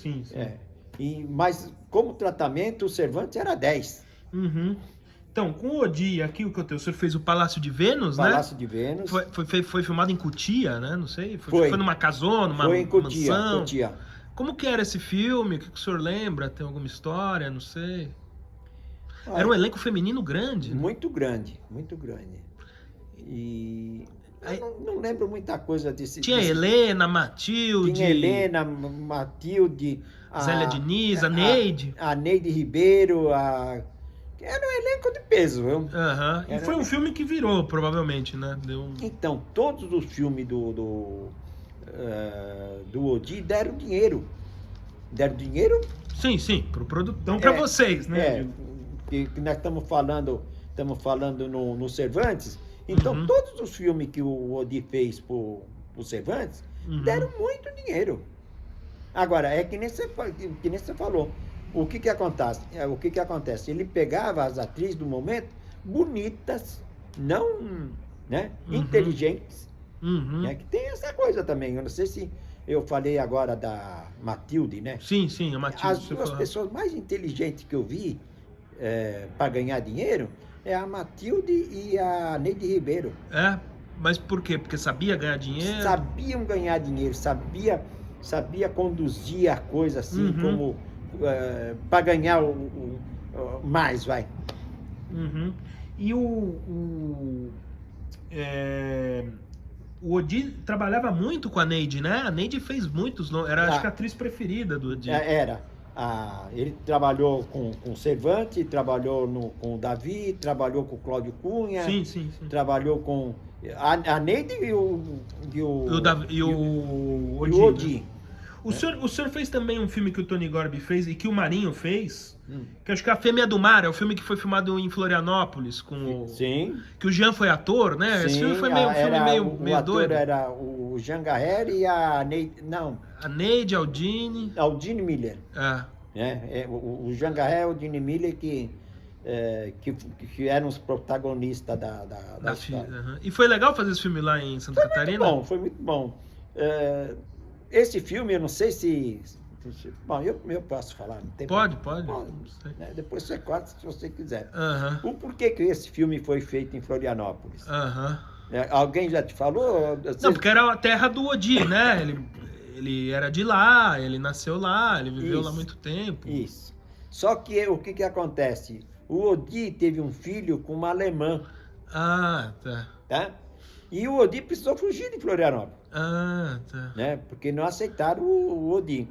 Mas como tratamento, o Cervantes era 10.
Uhum. Então, com o Odi, aqui o que eu tenho, o senhor fez o Palácio de Vênus,
Palácio
né?
de Vênus.
Foi filmado em Cotia, né? Não sei.
Foi.
Foi numa casona, numa
Foi em Cotia,
mansão.
Cotia.
Como que era esse filme? O que o senhor lembra? Tem alguma história? Não sei.
Ah,
Era um elenco feminino grande. Né?
Muito grande. E eu não lembro muita coisa desse...
Tinha Helena, Matilde...
Tinha Helena, Matilde...
Zélia Diniz, a Neide.
A Neide Ribeiro, era um elenco de peso, viu?
Aham. E foi um filme que virou, provavelmente, né?
Então, todos os filmes do Odi deram dinheiro. Deram dinheiro?
Sim, pro produtor. Pra vocês, né?
Que nós estamos falando no Cervantes. Então,
Uhum.
todos os filmes que o Odi fez pro Cervantes
Uhum.
deram muito dinheiro. Agora, é que nem você falou. O que acontece? Ele pegava as atrizes do momento bonitas, não, né,
Uhum.
inteligentes,
Uhum.
né, que tem essa coisa também. Eu não sei se eu falei agora da Matilde, né?
Sim, a Matilde.
As
você
duas
falou.
pessoas mais inteligentes que eu vi para ganhar dinheiro é a Matilde e a Neide Ribeiro.
Mas por quê? Porque sabia ganhar dinheiro?
Sabiam ganhar dinheiro, sabia conduzir a coisa assim,
Uhum.
como para ganhar mais, vai.
Uhum. E o Odi trabalhava muito com a Neide, né? A Neide fez muitos, era acho que a atriz preferida do Odi.
Ele trabalhou com o Cervantes, trabalhou com o Davi, trabalhou com o Cláudio Cunha,
Sim.
trabalhou com a Neide e o Odi.
Né? O senhor fez também um filme que o Tony Gorby fez e que o Marinho fez, que acho que é A Fêmea do Mar, é o filme que foi filmado em Florianópolis,
Sim.
Que o Jean foi ator, né?
Sim,
esse filme foi meio
ator
doido.
era o Jean Garrer e a Neide,
A Neide,
Aldine Miller. O Jean Garrer e o Aldine Miller que eram os protagonistas da história.
Uhum. E foi legal fazer esse filme lá em Santa Catarina?
Foi muito bom. Esse filme, eu não sei se Bom, eu posso falar, não tem
Pode.
problema. Né? Depois você corta se você quiser.
Aham.
O porquê que esse filme foi feito em Florianópolis?
Aham.
Alguém já te falou?
Não, porque era a terra do Odi, né? Ele era de lá, ele nasceu lá, ele viveu lá muito tempo.
Isso. Só que o que acontece? O Odi teve um filho com uma alemã,
Ah, tá.
tá? E o Odi precisou fugir de Florianópolis,
Ah, tá.
né? Porque não aceitaram o Odi.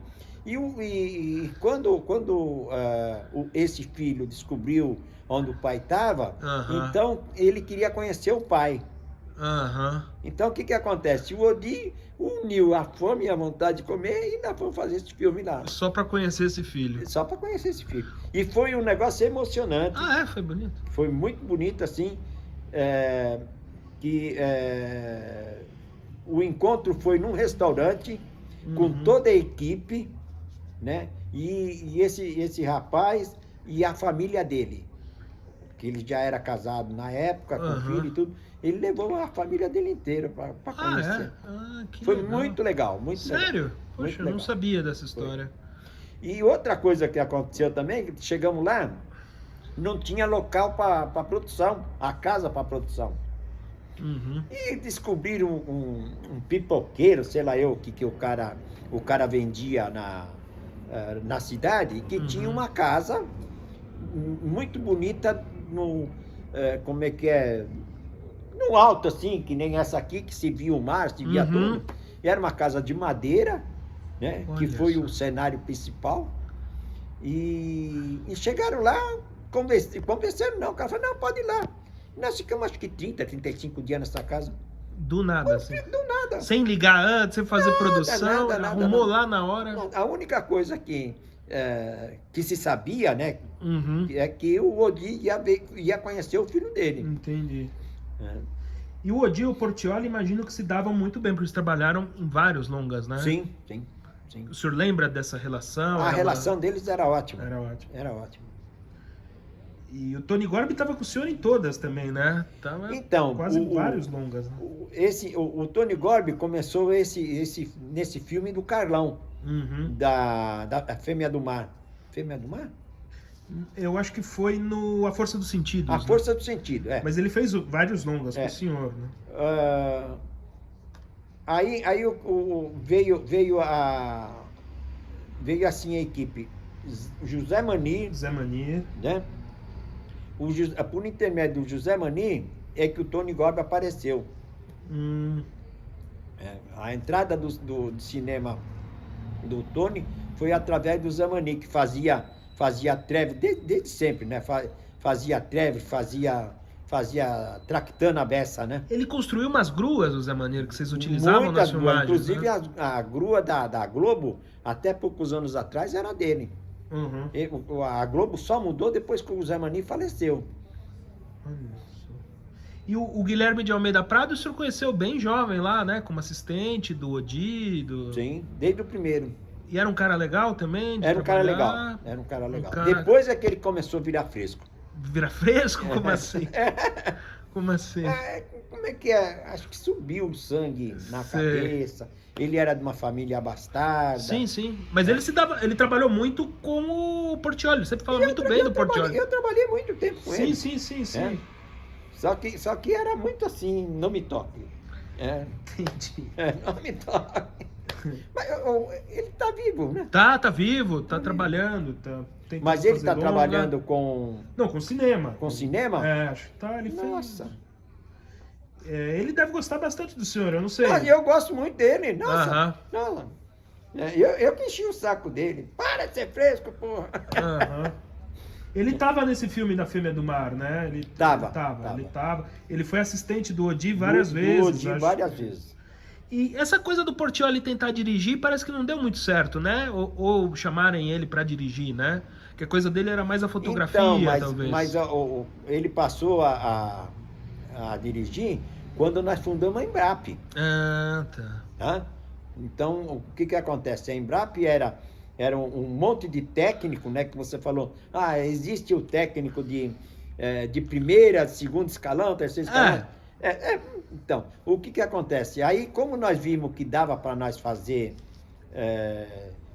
E quando esse filho descobriu onde o pai estava,
Aham.
então ele queria conhecer o pai.
Aham.
Então o que acontece? O Odi uniu a fome e a vontade de comer e ainda foi fazer esse filme lá.
Só pra conhecer esse filho.
Só para conhecer esse filho. E foi um negócio emocionante.
Ah, foi bonito.
Foi muito bonito, assim, o encontro foi num restaurante com toda a equipe, né? E esse rapaz e a família dele, que ele já era casado na época, com filho e tudo, ele levou a família dele inteira para conhecer.
É? Ah, que
Foi
legal.
muito legal, muito legal.
Sério? Poxa,
Muito
eu não
legal.
sabia dessa história.
E outra coisa que aconteceu também, que chegamos lá, não tinha local para produção, a casa para produção.
Uhum.
E descobriram um pipoqueiro, sei lá eu, que o cara vendia na cidade, que tinha uma casa muito bonita como é que é? No alto, assim, que nem essa aqui, que se via o mar, se via tudo. E era uma casa de madeira, né?
Olha
Que foi
só.
o cenário principal. E chegaram lá, convenceram não. O cara falou, não, pode ir lá. Nós ficamos acho que 30, 35 dias nessa casa.
Do nada, assim.
Do nada.
Sem ligar antes, sem fazer produção,
nada,
arrumou
nada.
lá na hora.
A única coisa que se sabia, né?
Uhum.
É que o Odi ia conhecer o filho dele.
Entendi.
É.
E o Odi e o Portiolli, imagino que se davam muito bem, porque eles trabalharam em vários longas, né?
Sim.
O senhor lembra dessa relação?
A relação deles era ótima.
Era ótima.
Era ótima.
E o Tony Gorby estava com o senhor em todas também, né? Tava
Então,
quase vários longas, né?
O Tony Gorby começou nesse filme do Carlão,
Uhum.
da Fêmea do Mar. Fêmea do Mar?
Eu acho que foi no A Força dos Sentidos.
A
né?
Força do Sentido, é.
Mas ele fez vários longas com
É.
o senhor, né?
Aí veio assim a equipe. José Mani,
Zé Mania.
né? Por intermédio do José Mani é que o Tony Gorby apareceu. A entrada do cinema do Tony foi através do Zé Mani, que fazia treve desde sempre, né? Fazia treve, fazia tractando a beça, né?
Ele construiu umas gruas, o Zé Maneiro, que vocês utilizavam nas
Muitas gruas,
filmagens.
inclusive
né?
a grua da Globo, até poucos anos atrás, era dele.
Uhum.
A Globo só mudou depois que o Zé Mani faleceu.
Olha só. E o Guilherme de Almeida Prado, o senhor conheceu bem jovem lá, né? Como assistente do Odi.
Sim, desde o primeiro.
E era um cara legal também? de
Era um cara
trabalhar?
legal. Era um cara legal.
cara-
Depois é que ele começou a virar fresco.
Vira fresco? Como assim? Como assim?
Como é que é? Acho que subiu o sangue na
Sei.
cabeça. Ele era de uma família abastada.
Sim. Mas ele trabalhou muito com o Portiolli. Sempre fala muito bem do Portiolli.
Eu trabalhei muito tempo com ele.
Sim.
É. Só que era muito assim, não me toque.
Entendi.
Não me toque. Mas ele tá vivo, né?
Tá vivo, tá trabalhando, tá tentando
Mas ele
fazer
tá
longa.
trabalhando com
Não, com cinema.
cinema?
É, acho que tá, ele
Nossa.
fez... ele deve gostar bastante do senhor, eu não sei.
Mas eu gosto muito dele. Nossa.
Aham.
Nossa. Eu que enchi o saco dele. Para de ser fresco, porra.
Aham. Ele tava nesse filme da Fêmea do Mar, né? Ele
Tava.
Ele foi assistente do Odi várias vezes.
Odi,
acho.
várias vezes.
E essa coisa do Portiolli tentar dirigir parece que não deu muito certo, né? Ou chamarem ele pra dirigir, né? Que a coisa dele era mais a fotografia,
Então,
talvez.
mas ele passou a dirigir quando nós fundamos a Embrap.
Ah, tá.
Tá? Então, o que acontece? A Embrap era um monte de técnico, né? Que você falou, existe o técnico de primeira, segundo escalão, terceiro escalão. Então, o que acontece? Aí, como nós vimos que dava para nós fazer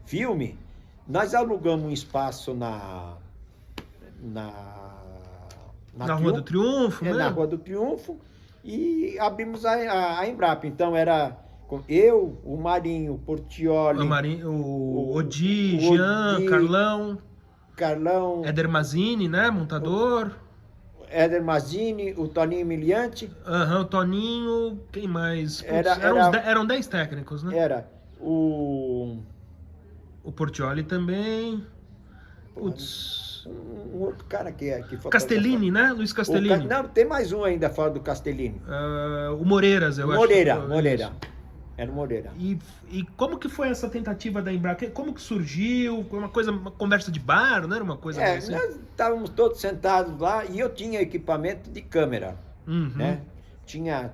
filme, Nós alugamos um espaço na
Rua do Triunfo, né?
Na Rua do Triunfo, e abrimos a Embrapa. Então era eu, o Marinho, o Portioli,
o Odi, Jean, Carlão, Éder Mazzini, né? Montador.
Éder Mazzini, o Toninho Emiliante.
O Toninho, quem mais? Putz, eram 10 técnicos, né?
Era o
Portioli também. Putz.
Um outro cara que
Castellini, né? Luiz Castellini.
Não, tem mais um ainda fora do Castellini.
O Moreiras, eu acho.
Moreira. Era o Moreira.
E como que foi essa tentativa da Embrapa? Como que surgiu? Foi uma conversa de bar, não era uma coisa assim?
Nós estávamos todos sentados lá e eu tinha equipamento de câmera, né? Tinha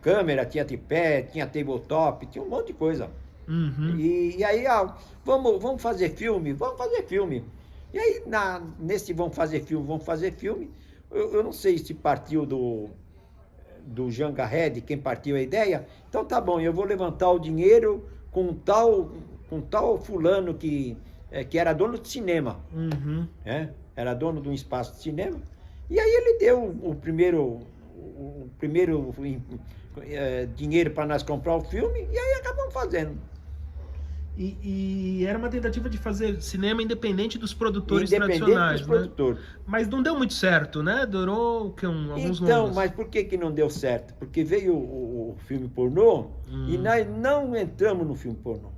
câmera, tinha tripé, tinha tabletop, tinha um monte de coisa. E aí, vamos fazer filme? Vamos fazer filme. E aí, nesse vamos fazer filme, eu não sei se partiu do Jean Garred, quem partiu a ideia. Então tá bom, eu vou levantar o dinheiro com tal fulano que era dono de cinema. Era dono de um espaço de cinema. E aí ele deu o primeiro dinheiro para nós comprar o filme, e aí acabamos fazendo.
E era uma tentativa de fazer cinema independente dos produtores tradicionais, né? Mas não deu muito certo, né? Durou alguns
Então,
longos.
mas por que não deu certo? Porque veio o filme pornô e nós não entramos no filme pornô.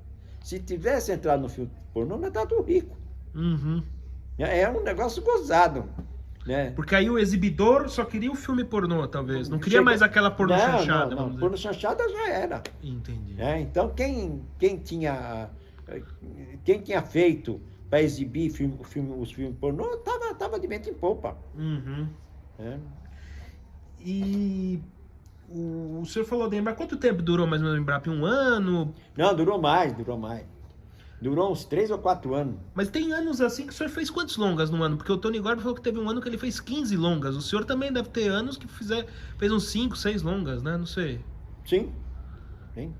Se tivesse entrado no filme pornô, nós estávamos ricos. É um negócio gozado, né?
Porque aí o exibidor só queria o filme pornô, talvez. Não queria mais aquela pornô chanchada.
Não, pornô chanchada já era.
Entendi.
Então, quem tinha feito para exibir os filmes pornô, estava de vento em popa.
E o senhor falou da Embrapa, quanto tempo durou mais ou menos a Embrapa? Um ano?
Não, durou mais. Durou uns 3 ou 4 anos.
Mas tem anos assim que o senhor fez quantos longas no ano? Porque o Tony Gordo falou que teve um ano que ele fez 15 longas. O senhor também deve ter anos que fez uns 5, 6 longas, né? Não sei.
Sim.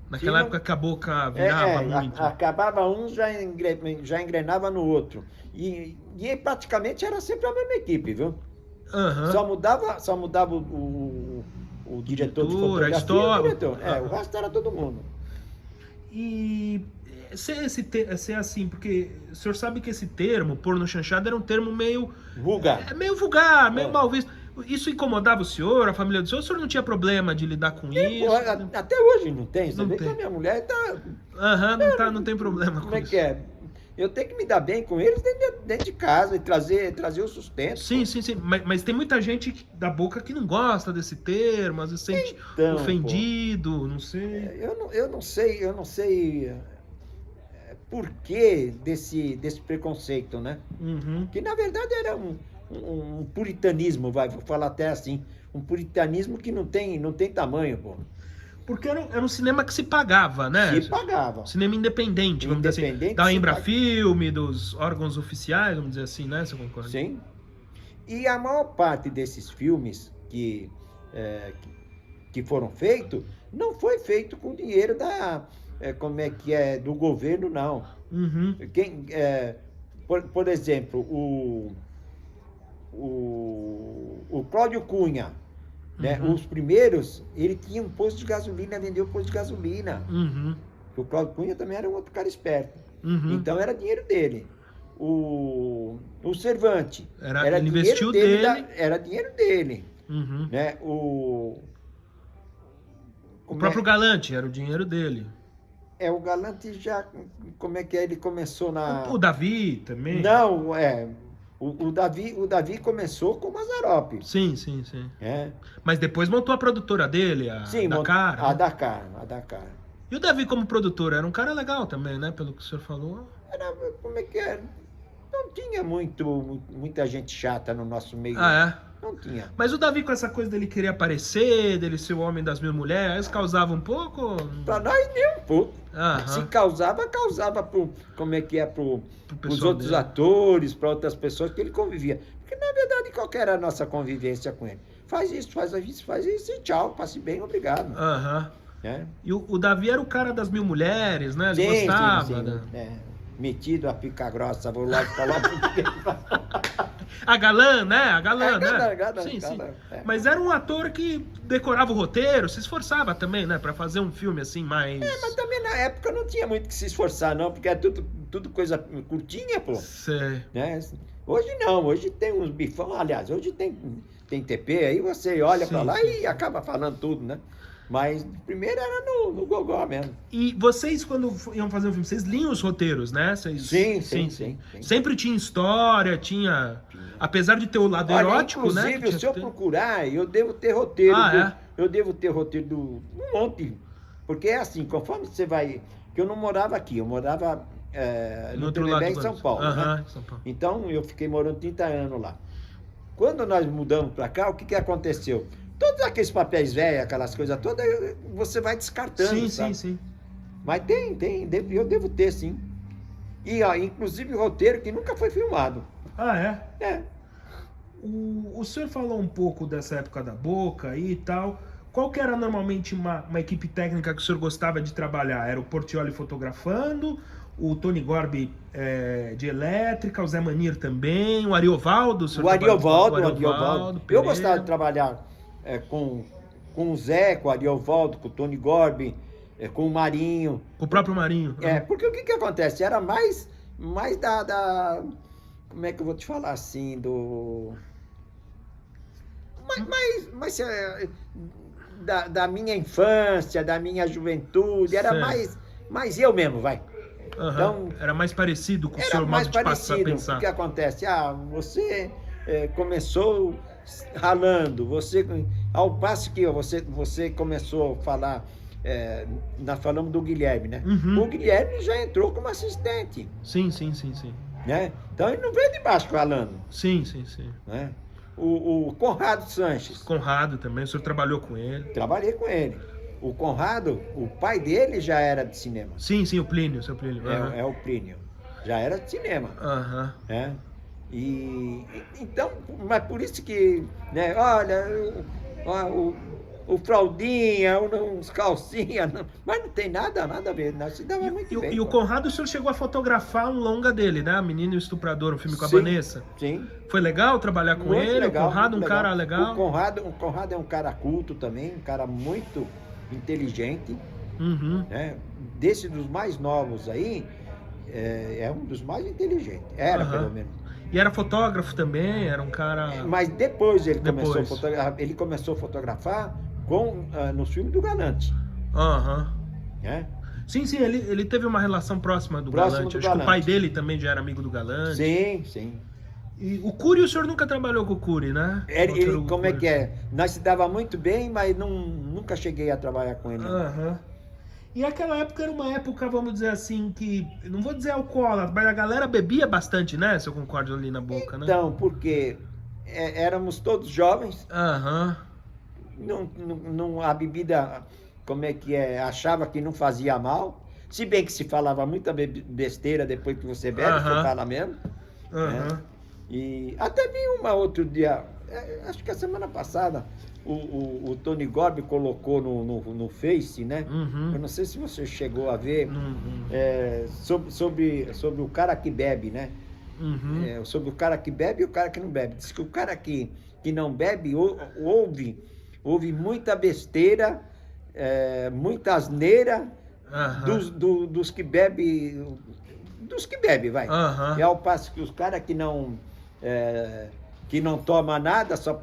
Naquela época que a boca virava muito.
Acabava um, já engrenava no outro. E praticamente era sempre a mesma equipe, viu? Só mudava o diretor de fotografia,
a história.
O diretor. O resto era todo mundo.
E ser assim, porque o senhor sabe que esse termo, porno chanchado, era um termo meio
vulgar,
meio mal visto. Isso incomodava o senhor, a família do senhor? O senhor não tinha problema de lidar com isso?
Até hoje não tem. Você
não
vê
tem.
que a minha mulher
não tem problema com isso.
Como é que é? Eu tenho que me dar bem com eles dentro de casa e trazer o sustento.
Sim. Mas tem muita gente da boca que não gosta desse termo, às vezes sente ofendido, não sei.
Eu não sei por que desse preconceito, né? Que na verdade era um puritanismo, vou falar até assim, um puritanismo que não tem tamanho, pô.
Porque era um cinema que se pagava, né?
Se pagava.
Cinema independente, vamos dizer assim. Da Embrafilme, dos órgãos oficiais, vamos dizer assim, né? Você concorda?
Sim. E a maior parte desses filmes que foram feitos, não foi feito com dinheiro do governo, não. Por exemplo, o Cláudio Cunha, né? Os primeiros, ele tinha um posto de gasolina, vendeu posto de gasolina. O Cláudio Cunha também era um outro cara esperto. Então era dinheiro dele. O Cervantes,
ele investiu dele.
Era dinheiro dele. Né?
O próprio Galante, era o dinheiro dele.
O Galante já, como é que é? Ele começou
O Davi também.
Não, o Davi começou com o Mazzaropi.
Sim. Mas depois montou a produtora dele, a Dakar.
A Dakar.
E o Davi como produtor, era um cara legal também, né? Pelo que o senhor falou.
Como é que é? Não tinha muita gente chata no nosso meio. Não tinha.
Mas o Davi, com essa coisa dele querer aparecer, dele ser o homem das 1000 mulheres, causava um pouco?
Pra nós nem um pouco. Se causava pros outros atores, para outras pessoas que ele convivia. Porque, na verdade, qual que era a nossa convivência com ele? Faz isso e tchau, passe bem, obrigado.
E o Davi era o cara das 1000 mulheres, né? Ele gostava.
metido a pica grossa, vou logo falar porque...
A galã, né? A galã, né?
Galã,
Sim, sim.
é.
Mas era um ator que decorava o roteiro, se esforçava também, né? Pra fazer um filme assim mais...
Mas também na época não tinha muito que se esforçar, não, porque é tudo coisa curtinha, pô.
Sei.
Né? Hoje não, hoje tem uns bifão, aliás, hoje tem TP, aí você olha pra
Sim,
lá
sim.
e acaba falando tudo, né? Mas primeiro era no gogó mesmo.
E vocês, quando iam fazer um filme, vocês liam os roteiros, né? Vocês...
Sim.
Sempre tinha história, tinha... Apesar de ter o lado
Olha,
erótico, né?
inclusive,
que
se eu
tinha que ter.
procurar, eu devo ter roteiro.
Ah,
Eu devo ter roteiro do um monte. Porque é assim, conforme você vai... Que eu não morava aqui, eu morava
No
no
outro lado
Tremembé,
do
em São
Brasil.
Paulo.
Aham,
Né?
São Paulo.
Então, eu fiquei morando 30 anos lá. Quando nós mudamos para cá, o que aconteceu? Todos aqueles papéis velhos, aquelas coisas todas, você vai descartando,
Sim,
sabe?
sim.
Mas eu devo ter, sim. E, ó, inclusive, roteiro que nunca foi filmado.
Ah, é?
É.
O senhor falou um pouco dessa época da Boca aí e tal. Qual que era normalmente uma equipe técnica que o senhor gostava de trabalhar? Era o Portiolli fotografando, o Tony Gorbi de elétrica, o Zé Manir também, o Ariovaldo?
O Ariovaldo. Eu
Pereira.
gostava de trabalhar com o Zé, com o Ariovaldo, com o Tony Gorbi, com o Marinho.
Com o próprio Marinho.
Porque o que acontece? Era mais da... Como é que eu vou te falar assim? Da minha infância, da minha juventude. Era
Certo.
mais eu mesmo, vai.
Aham.
Então,
Era mais parecido com o
era
seu
mais
modo de passar,
parecido.
pensar.
O que acontece? Você começou ralando, ao passo que você começou a falar, nós falamos do Guilherme, né?
Uhum.
O Guilherme já entrou como assistente,
Sim.
né? Então ele não veio de baixo ralando,
Sim.
né? O Conrado Sanches,
Conrado também, o senhor trabalhou com ele.
trabalhei com ele. O Conrado, o pai dele já era de cinema.
Sim, o Plínio, o seu Plínio. Aham.
É o Plínio. Já era de cinema.
Aham.
Né? Então, mas por isso que, né, olha, o fraldinha, uns calcinha, mas não tem nada a ver, nós se dava muito bem.
E o
pô.
Conrado, o senhor chegou a fotografar um longa dele, né? Menino e o Estuprador, um filme com a
Sim,
Vanessa.
Sim.
Foi legal trabalhar com
Muito
ele?
legal,
O Conrado, um
muito
cara legal?
O Conrado é um cara culto também, um cara muito inteligente,
Uhum.
né? Desse dos mais novos aí, é um dos mais inteligentes. Era,
Aham.
pelo menos.
E era fotógrafo também, era um cara...
Mas depois ele
Depois.
começou a fotografar nos filmes do Galante,
Aham.
né?
Sim, ele teve uma relação próxima do
Próximo
Galante.
do
Acho que o
Galante.
pai dele também já era amigo do Galante.
Sim.
E o Cury, o senhor nunca trabalhou com o Cury, né?
Ele, como é que é? Nós se dava muito bem, mas nunca cheguei a trabalhar com ele.
Aham. E aquela época era uma época, vamos dizer assim, que... Não vou dizer alcoólatra, mas a galera bebia bastante, né? Se eu concordo ali na Boca, né?
Então, porque éramos todos jovens,
Aham.
a bebida, como é que é? Achava que não fazia mal. Se bem que se falava muita besteira depois que você bebe,
Aham.
você fala mesmo.
Aham.
E até vi outro dia, acho que a semana passada, o Tony Gorbi colocou no Face, né?
Uhum.
Eu não sei se você chegou a ver,
Uhum.
sobre o cara que bebe, né?
Uhum.
Sobre o cara que bebe e o cara que não bebe. Diz que o cara que não bebe ouve muita besteira, muita asneira
Aham.
dos que bebe, vai.
Aham.
E ao passo que os caras que não toma nada, só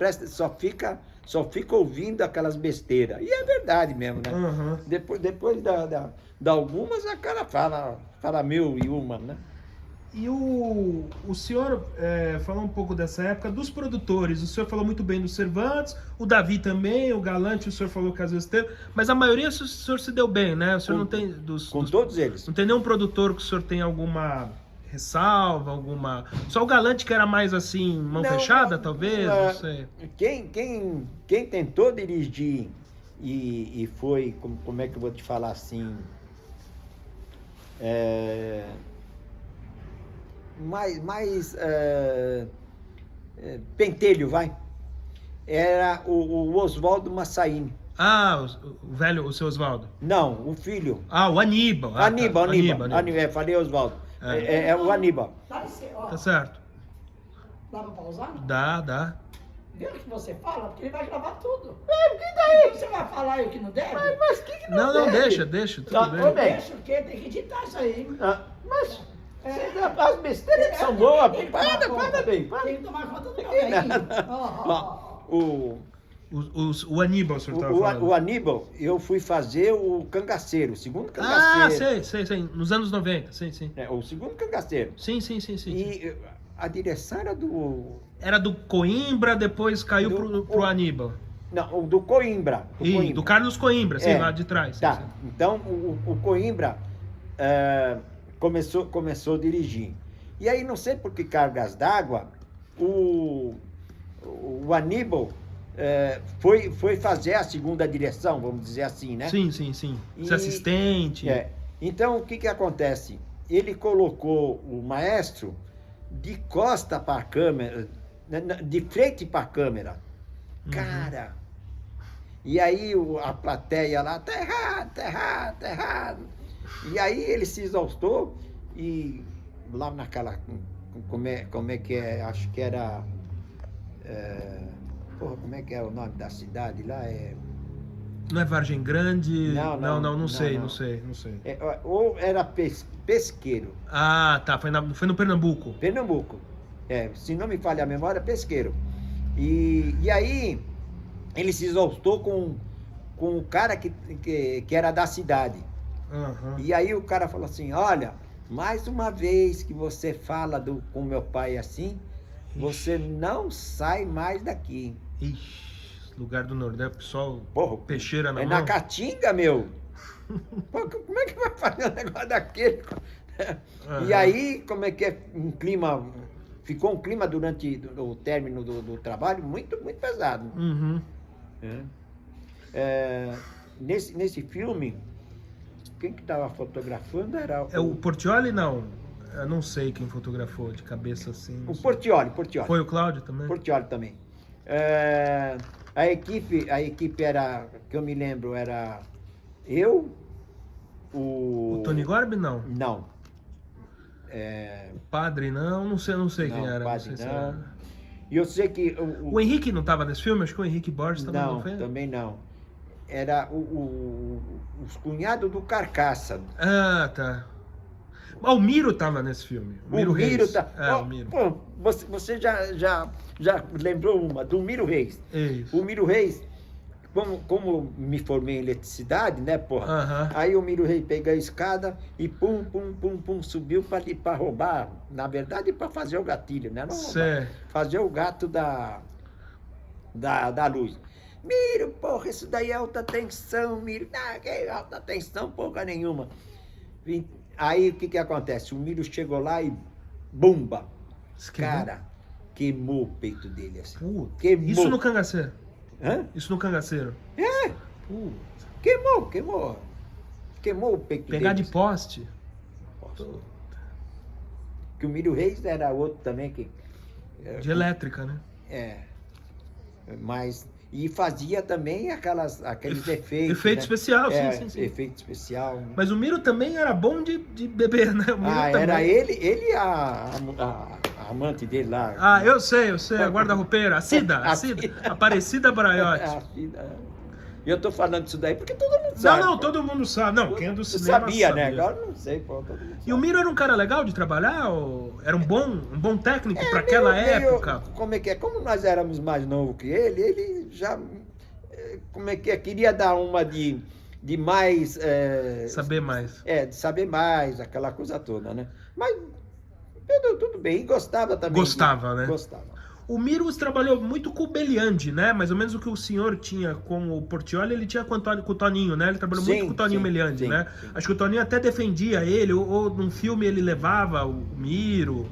fica ouvindo aquelas besteiras. E é verdade mesmo, né?
Aham.
Depois da algumas, a cara fala mil e uma, né?
E o senhor falou um pouco dessa época dos produtores. O senhor falou muito bem do Cervantes, o Davi também, o Galante, o senhor falou que às vezes teve, mas a maioria o senhor se deu bem, né? O senhor não tem...
Com todos eles.
Não tem nenhum produtor que o senhor tem alguma ressalva, alguma... Só o Galante que era mais assim, mão fechada, talvez, não sei.
Quem tentou dirigir e foi, como é que eu vou te falar assim... mais pentelho, vai. Era o Oswaldo Massaíni.
Ah, o seu Oswaldo.
Não, o filho.
Ah, o Aníbal.
Aníbal. Falei Oswaldo. É o Aníbal.
Dá licença, ó.
Tá certo.
Dá pra pausar?
Dá.
Viu o que você fala? Porque ele vai gravar tudo. O que daí? Então você vai falar aí o que não deve?
Mas que
Não,
deve?
deixa, tudo
Tá,
bem.
ô, bem.
Deixa o quê? Tem que editar isso aí, hein?
Mas as besteiras são boas.
Tem que tomar
Para
conta.
bem.
Tem que tomar conta do meu bem.
Ó,
O Aníbal, o senhor tava falando.
o Aníbal, eu fui fazer o cangaceiro, o segundo
Ah,
cangaceiro.
sei. Nos anos 90, sim.
O segundo cangaceiro.
Sim.
E a direção era do...
Era do Coimbra, depois caiu pro Aníbal.
Não, o do Coimbra.
Do Carlos Coimbra, sim,
É.
lá de trás.
Tá,
Sim.
então o Coimbra começou a dirigir. E aí, não sei por que cargas d'água, o Aníbal foi fazer a segunda direção, vamos dizer assim, né?
Sim. Ser assistente.
Então, o que acontece? Ele colocou o maestro de costa para a câmera, de frente para a câmera. Cara, e aí a plateia lá, tá errado. E aí ele se exaustou e lá naquela, como é que é, acho que era, como é que é o nome da cidade lá?
Não é Vargem Grande?
Não,
sei.
Ou era pesqueiro.
Ah, tá, foi no Pernambuco.
Pernambuco. Se não me falha a memória, pesqueiro. E aí ele se exaustou com o cara que era da cidade.
Uhum.
E aí o cara falou assim, olha, mais uma vez que você fala com meu pai assim, você não sai mais daqui.
Ixi, lugar do Nordeste, pessoal,
Porra,
peixeira na mão.
na Caatinga, meu. Pô, como é que vai fazer um negócio daquele?
Uhum.
E aí, como é que é um clima... Ficou um clima durante o término do trabalho muito pesado.
Uhum.
Nesse filme, quem que estava fotografando era
O Portioli, não? Eu não sei quem fotografou de cabeça assim.
o Portioli.
Foi o Cláudio também?
Portioli também. A equipe era, que eu me lembro, era eu,
O Tony Gorbi, não?
Não.
O Padre, não sei quem
Não,
era.
Padre,
não sei se
não.
era.
E eu sei que...
O Henrique não estava nesse filme? Acho que o Henrique Borges também não fez.
Também não. Era os cunhados do Carcaça.
Ah, tá. Ah, o Miro tava nesse filme. O Miro Reis.
Tá.
O Miro.
Pô, você já lembrou uma, do Miro Reis.
Isso.
O Miro Reis, como me formei em eletricidade, né, porra?
Aham.
Aí o Miro Reis pegou a escada e pum, subiu para roubar. Na verdade, para fazer o gatilho, né? Não roubar,
Certo.
fazer o gato da luz. Miro, porra, isso daí é alta tensão, Miro. Ah, que alta tensão, porra nenhuma. Aí o que acontece? O Miro chegou lá e bumba. Cara, queimou o peito dele assim. Queimou.
Isso no cangaceiro?
Hã?
Isso no cangaceiro?
Queimou o peito
Pegar
dele.
de poste?
Que o Miro Reis era outro também que...
De elétrica, né?
Mas... E fazia também aqueles efeitos.
Efeito
né?
especial, sim.
Efeito especial.
Mas o Miro também era bom de beber, né? O Miro também.
Era ele e a amante dele lá.
Ah, eu sei, a guarda-roupeira, a Cida, Aparecida Braiotti.
Eu tô falando isso daí porque todo mundo sabe.
Não, todo mundo sabe. Não, quem é do cinema
sabia, né? Agora não sei, pô. Todo mundo
E o Miro era um cara legal de trabalhar? Ou era um bom técnico para aquela época?
Como é que é? Como nós éramos mais novos que ele já... Como é que é? Queria dar uma de mais...
Saber mais.
De saber mais, aquela coisa toda, né? Mas tudo bem. E gostava também.
Gostava, né?
Gostava.
O Miro trabalhou muito com o Beliandi, né? Mais ou menos o que o senhor tinha com o Portioli, ele tinha com o Toninho, né? Ele trabalhou muito com o Toninho Beliandi, né? Sim. Acho que o Toninho até defendia ele, ou num filme ele levava o Miro,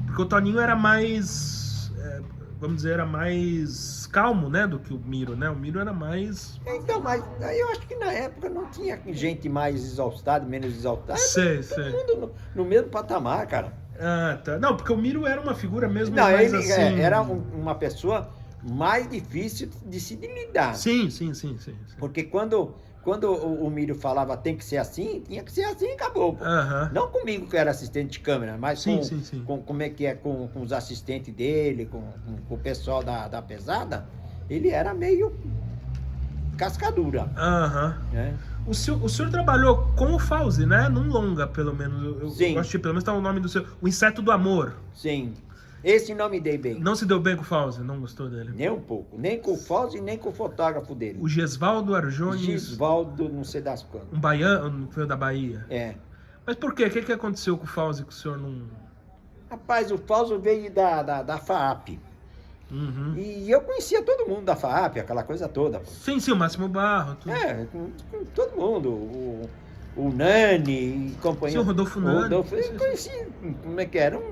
porque o Toninho era mais, vamos dizer, era mais calmo, né? Do que o Miro, né? O Miro era mais...
Então, mas eu acho que na época não tinha gente mais exaltada, menos exaltada. Todo mundo no mesmo patamar, cara.
Ah, tá. Não, porque o Miro era uma figura mesmo
não,
mais
ele
assim...
era uma pessoa mais difícil de se lidar.
Sim.
Porque quando quando o Mírio falava tem que ser assim, tinha que ser assim e acabou. Pô.
Aham.
Não comigo que era assistente de câmera, mas
Sim,
com,
sim, sim.
como é que é com os assistentes dele, com o pessoal da pesada, ele era meio cascadura,
Aham.
né?
O senhor trabalhou com o Fauzi, né? Num longa, pelo menos. Eu
Sim.
acho que pelo menos tá o nome do seu. O Inseto do Amor.
Sim. Esse não me dei bem.
Não se deu bem com o Fauzi? Não gostou dele?
Nem um pouco. Nem com o Fauzi, nem com o fotógrafo dele.
O Gesvaldo Arjones.
Gisvaldo, não sei das quantas.
Um baiano, foi o da Bahia.
É.
Mas por quê? O que aconteceu com o Fauzi que o senhor não.
Rapaz, o Fauzi veio da FAAP.
Uhum.
E eu conhecia todo mundo da FAAP, aquela coisa toda. Pô.
Sim, sim, o Máximo Barro. Tudo.
É, com todo mundo. O Nani e companhia.
Sim, o Rodolfo Nani.
Eu conheci, como é que era?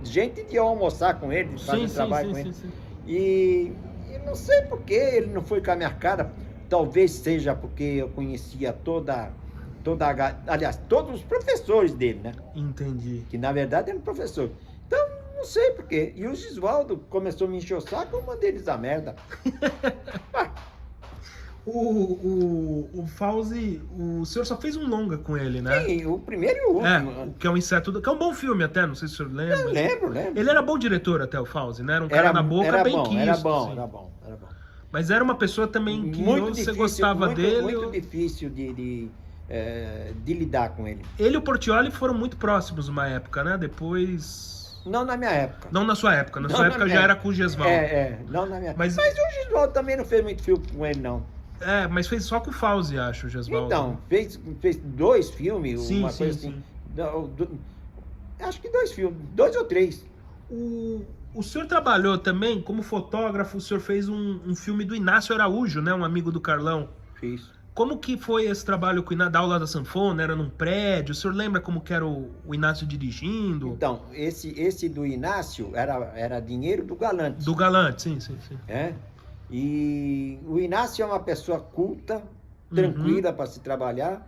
Gente de almoçar com ele, de fazer trabalho com ele.
Sim.
E não sei por que ele não foi com a minha cara. Talvez seja porque eu conhecia aliás, todos os professores dele, né?
Entendi.
Que na verdade eram professores. Então, não sei por quê. E o Gisvaldo começou a me encher o saco, eu mandei eles a merda.
O Fauzi, o senhor só fez um longa com ele, né?
Sim, o primeiro e o último.
Que é o Inseto, que é um bom filme até, não sei se o senhor lembra.
Eu lembro.
Ele era bom diretor até, o Fauzi, né? Era um cara na boca bem quisto.
Era bom.
Mas era uma pessoa também que
muito
ou
difícil,
você gostava dele.
Muito difícil de lidar com ele.
Ele e o Portiolli foram muito próximos uma época, né? Depois...
Não na minha época.
Não na sua época. Na
Não
sua
na
época
minha
já era
época.
com o Gesvaldo.
Não na minha
Mas-
Mas o Gisvaldo também não fez muito filme com ele, não.
Mas fez só com o Fauzi, acho, o Gesvaldo.
Então, fez 2 filmes,
Sim,
uma
sim,
coisa
sim.
assim. Acho que 2 filmes, 2 ou 3.
O senhor trabalhou também como fotógrafo, o senhor fez um filme do Inácio Araújo, né? Um amigo do Carlão.
Fiz.
Como que foi esse trabalho com o Inácio, da aula da sanfona? Era num prédio? O senhor lembra como que era o Inácio dirigindo?
Então, esse do Inácio era dinheiro do Galante.
Do Galante, sim.
É? E o Inácio é uma pessoa culta, tranquila para se trabalhar,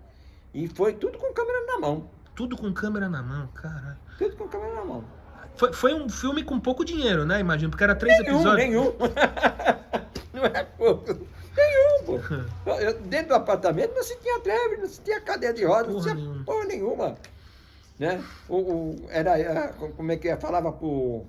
e foi tudo com câmera na mão.
Tudo com câmera na mão, caralho.
Tudo com câmera na mão.
Foi um filme com pouco dinheiro, né? Imagino, porque era 3 episódios.
Nenhum. Não é pouco. Nenhum, pô. Dentro do apartamento não se tinha treve, não se tinha cadeira de roda, não tinha porra nenhuma. Né? Como é que é? Falava pro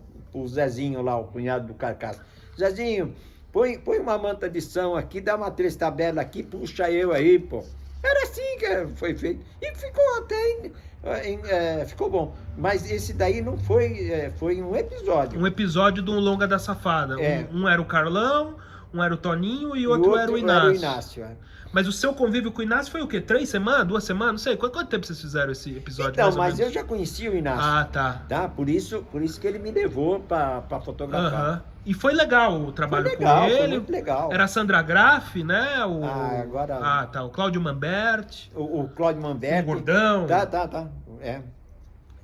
Zezinho lá, o cunhado do Carcaça. Zezinho, põe uma manta de som aqui, dá uma 3 tabelas aqui, puxa eu aí, pô. Era assim que foi feito. E ficou até... ficou bom. Mas esse daí não foi... foi um episódio.
Um episódio do Longa da Safada. Um era o Carlão, um era o Toninho e outro era o Inácio.
Era o Inácio,
Mas o seu convívio com o Inácio foi o quê? 3 semanas? 2 semanas? Não sei. Quanto tempo vocês fizeram esse episódio?
Então,
mais ou
mas
menos?
eu já conhecia o Inácio.
Ah, tá.
Por isso que ele me levou pra fotografar.
E foi legal o trabalho
Foi legal,
com ele.
foi muito legal.
Era a Sandra Graff, né?
Agora...
Ah, tá. O Cláudio Mambert.
O Cláudio Mambert.
O Gordão.
Tá.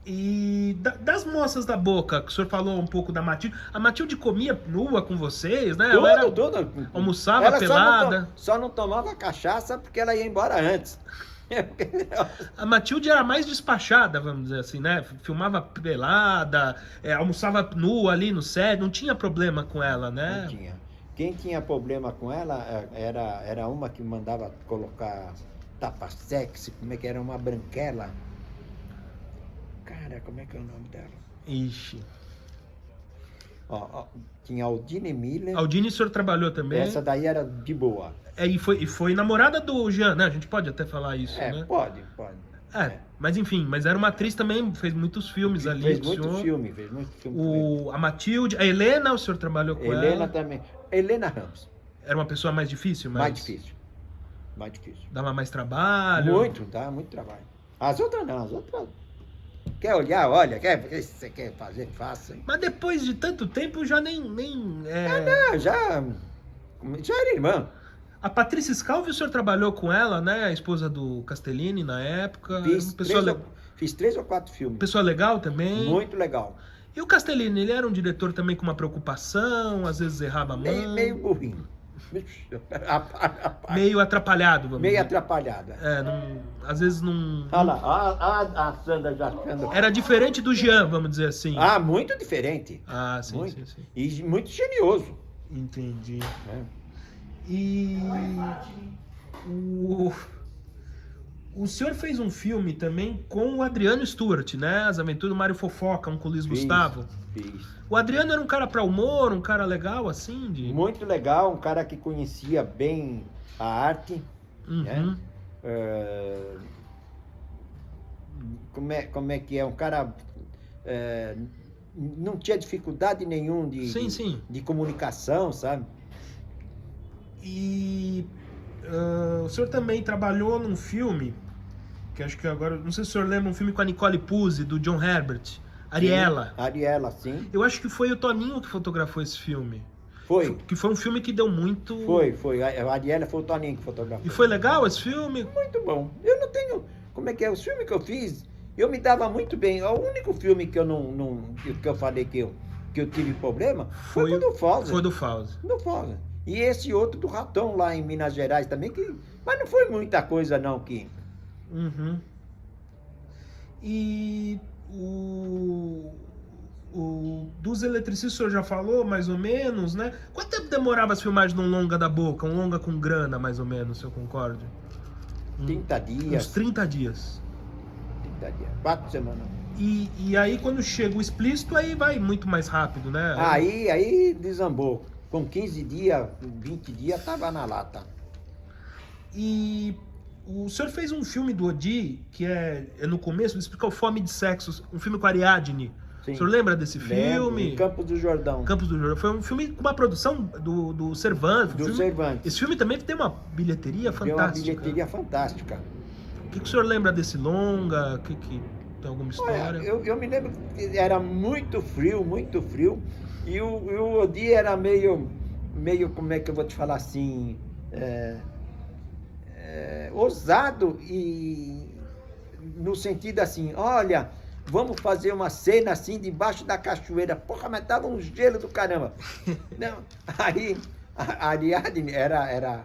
E das moças da boca, que o senhor falou um pouco da Matilde. A Matilde comia nua com vocês, né?
Tudo.
Almoçava
Ela
pelada.
Só não tomava cachaça porque ela ia embora antes.
A Matilde era mais despachada, vamos dizer assim, né? Filmava pelada, almoçava nua ali no set, não tinha problema com ela, né?
Não tinha. Quem tinha problema com ela era uma que mandava colocar tapa sexy, como é que era? Uma branquela. Cara, como é que é o nome dela?
Ixi.
Tinha Aldine Miller.
Aldine, o senhor trabalhou também?
Essa daí era de boa.
E foi namorada do Jean, né? A gente pode até falar isso, né?
Pode.
Mas enfim, mas era uma atriz também, fez muitos filmes ali.
Fez muito filme.
A Matilde, a Helena, o senhor trabalhou com ela?
Helena também. Helena Ramos.
Era uma pessoa mais difícil?
Mais difícil.
Dava mais trabalho?
Dá muito trabalho. As outras não, as outras... Quer olhar, olha, se você quer fazer, faça.
Mas depois de tanto tempo já nem
já era irmã.
A Patrícia Scalvi, o senhor trabalhou com ela, né? A esposa do Castellini na época.
Fiz 3 ou 4 filmes.
Pessoa legal também.
Muito legal.
E o Castellini, ele era um diretor também com uma preocupação, às vezes errava a mão.
Meio burrinho.
Meio atrapalhado, vamos
Meio
dizer.
atrapalhada.
Às vezes não...
Olha lá, a Sandra já ficando...
Era diferente do Jean, vamos dizer assim.
Muito diferente.
Sim,
muito.
Sim.
E muito genioso.
Entendi.
Né?
E O senhor fez um filme também com o Adriano Stuart, né? As Aventuras do Mário Fofoca, com o Luiz Gustavo.
Fiz.
O Adriano era um cara pra humor, um cara legal, assim?
Muito legal, um cara que conhecia bem a arte, né? Como é que é? Um cara não tinha dificuldade nenhum de comunicação, sabe?
E o senhor também trabalhou num filme, que acho que agora, não sei se o senhor lembra, um filme com a Nicole Puzzi, do John Herbert, Ariela.
Sim, Ariela, sim.
Eu acho que foi o Toninho que fotografou esse filme.
Foi.
Que foi um filme que deu muito...
Foi. A Ariela foi o Toninho que fotografou.
E foi legal esse filme?
Muito bom. Eu não tenho... Como é que é? Os filmes que eu fiz, eu me dava muito bem. O único filme que que eu falei que eu tive problema foi do Fauser.
Foi do Fauser.
Do Fauser. E esse outro do Ratão lá em Minas Gerais também, mas não foi muita coisa não que...
E dos eletricistas o senhor já falou, mais ou menos, né? Quanto tempo demorava as filmagens de um longa da Boca? Um longa com grana, mais ou menos, se eu concordo?
30 dias.
Uns 30 dias.
30 dias. 4 semanas.
E aí, quando chega o explícito, aí vai muito mais rápido, né?
Aí desambou. Com 15 dias, 20 dias, tava na lata.
E o senhor fez um filme do Odi, que é no começo, ele explica o Fome de Sexo, um filme com a Ariadne.
Sim.
O senhor lembra desse filme?
Campos do Jordão.
Campos do Jordão. Foi um filme com uma produção do Cervantes.
Cervantes.
Esse filme também tem uma bilheteria fantástica.
Tem uma bilheteria fantástica.
O que o senhor lembra desse longa? Tem alguma história?
Olha, eu me lembro que era muito frio. E o Odi era meio, como é que eu vou te falar assim, ousado e no sentido assim, olha, vamos fazer uma cena assim debaixo da cachoeira. Porra, mas tava um gelo do caramba. Não, aí a Ariadne era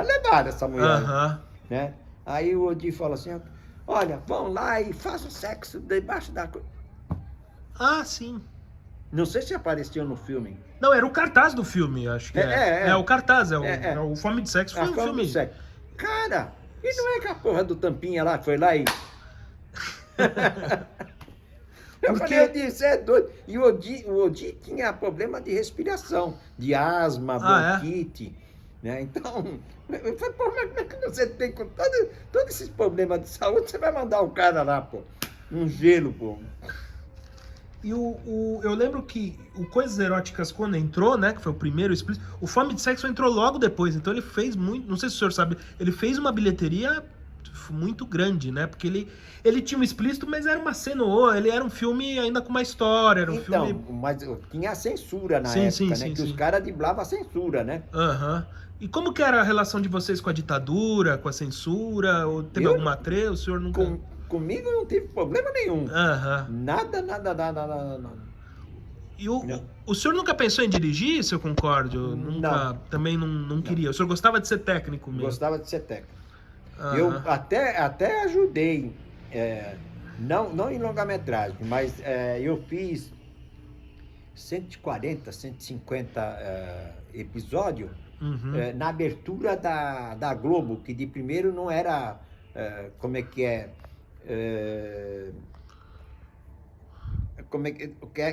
levada essa mulher, né? Aí o Odi falou assim, olha, vão lá e façam sexo debaixo da...
Ah, sim.
Não sei se apareceu no filme.
Não, era o cartaz do filme, acho que é. É o cartaz, o Fome de Sexo. Foi um filme.
Cara, e não é que a porra do Tampinha lá foi lá e... Eu falei, Odi, você é doido. E o Odi tinha problema de respiração, de asma, bronquite, né? Então, eu falei, pô, mas como é que você tem com todos esses problemas de saúde, você vai mandar o cara lá, pô, um gelo, pô.
E eu lembro que o Coisas Eróticas, quando entrou, né, que foi o primeiro explícito, o Fome de Sexo entrou logo depois, então ele fez muito, não sei se o senhor sabe, ele fez uma bilheteria muito grande, né, porque ele tinha um explícito, mas era uma cena ou outra, ele era um filme ainda com uma história, era um filme...
mas tinha a censura na época, né, que os caras driblavam a censura, né.
E como que era a relação de vocês com a ditadura, com a censura, ou teve alguma treta, o senhor nunca...
Comigo não tive problema nenhum. Nada.
E o senhor nunca pensou em dirigir, seu Concórdio? Nunca, também não queria. O senhor gostava de ser técnico mesmo?
Gostava de ser técnico. Eu até ajudei, não em longa-metragem, mas eu fiz 140, 150 episódios na abertura da Globo, que de primeiro não era, como é que é,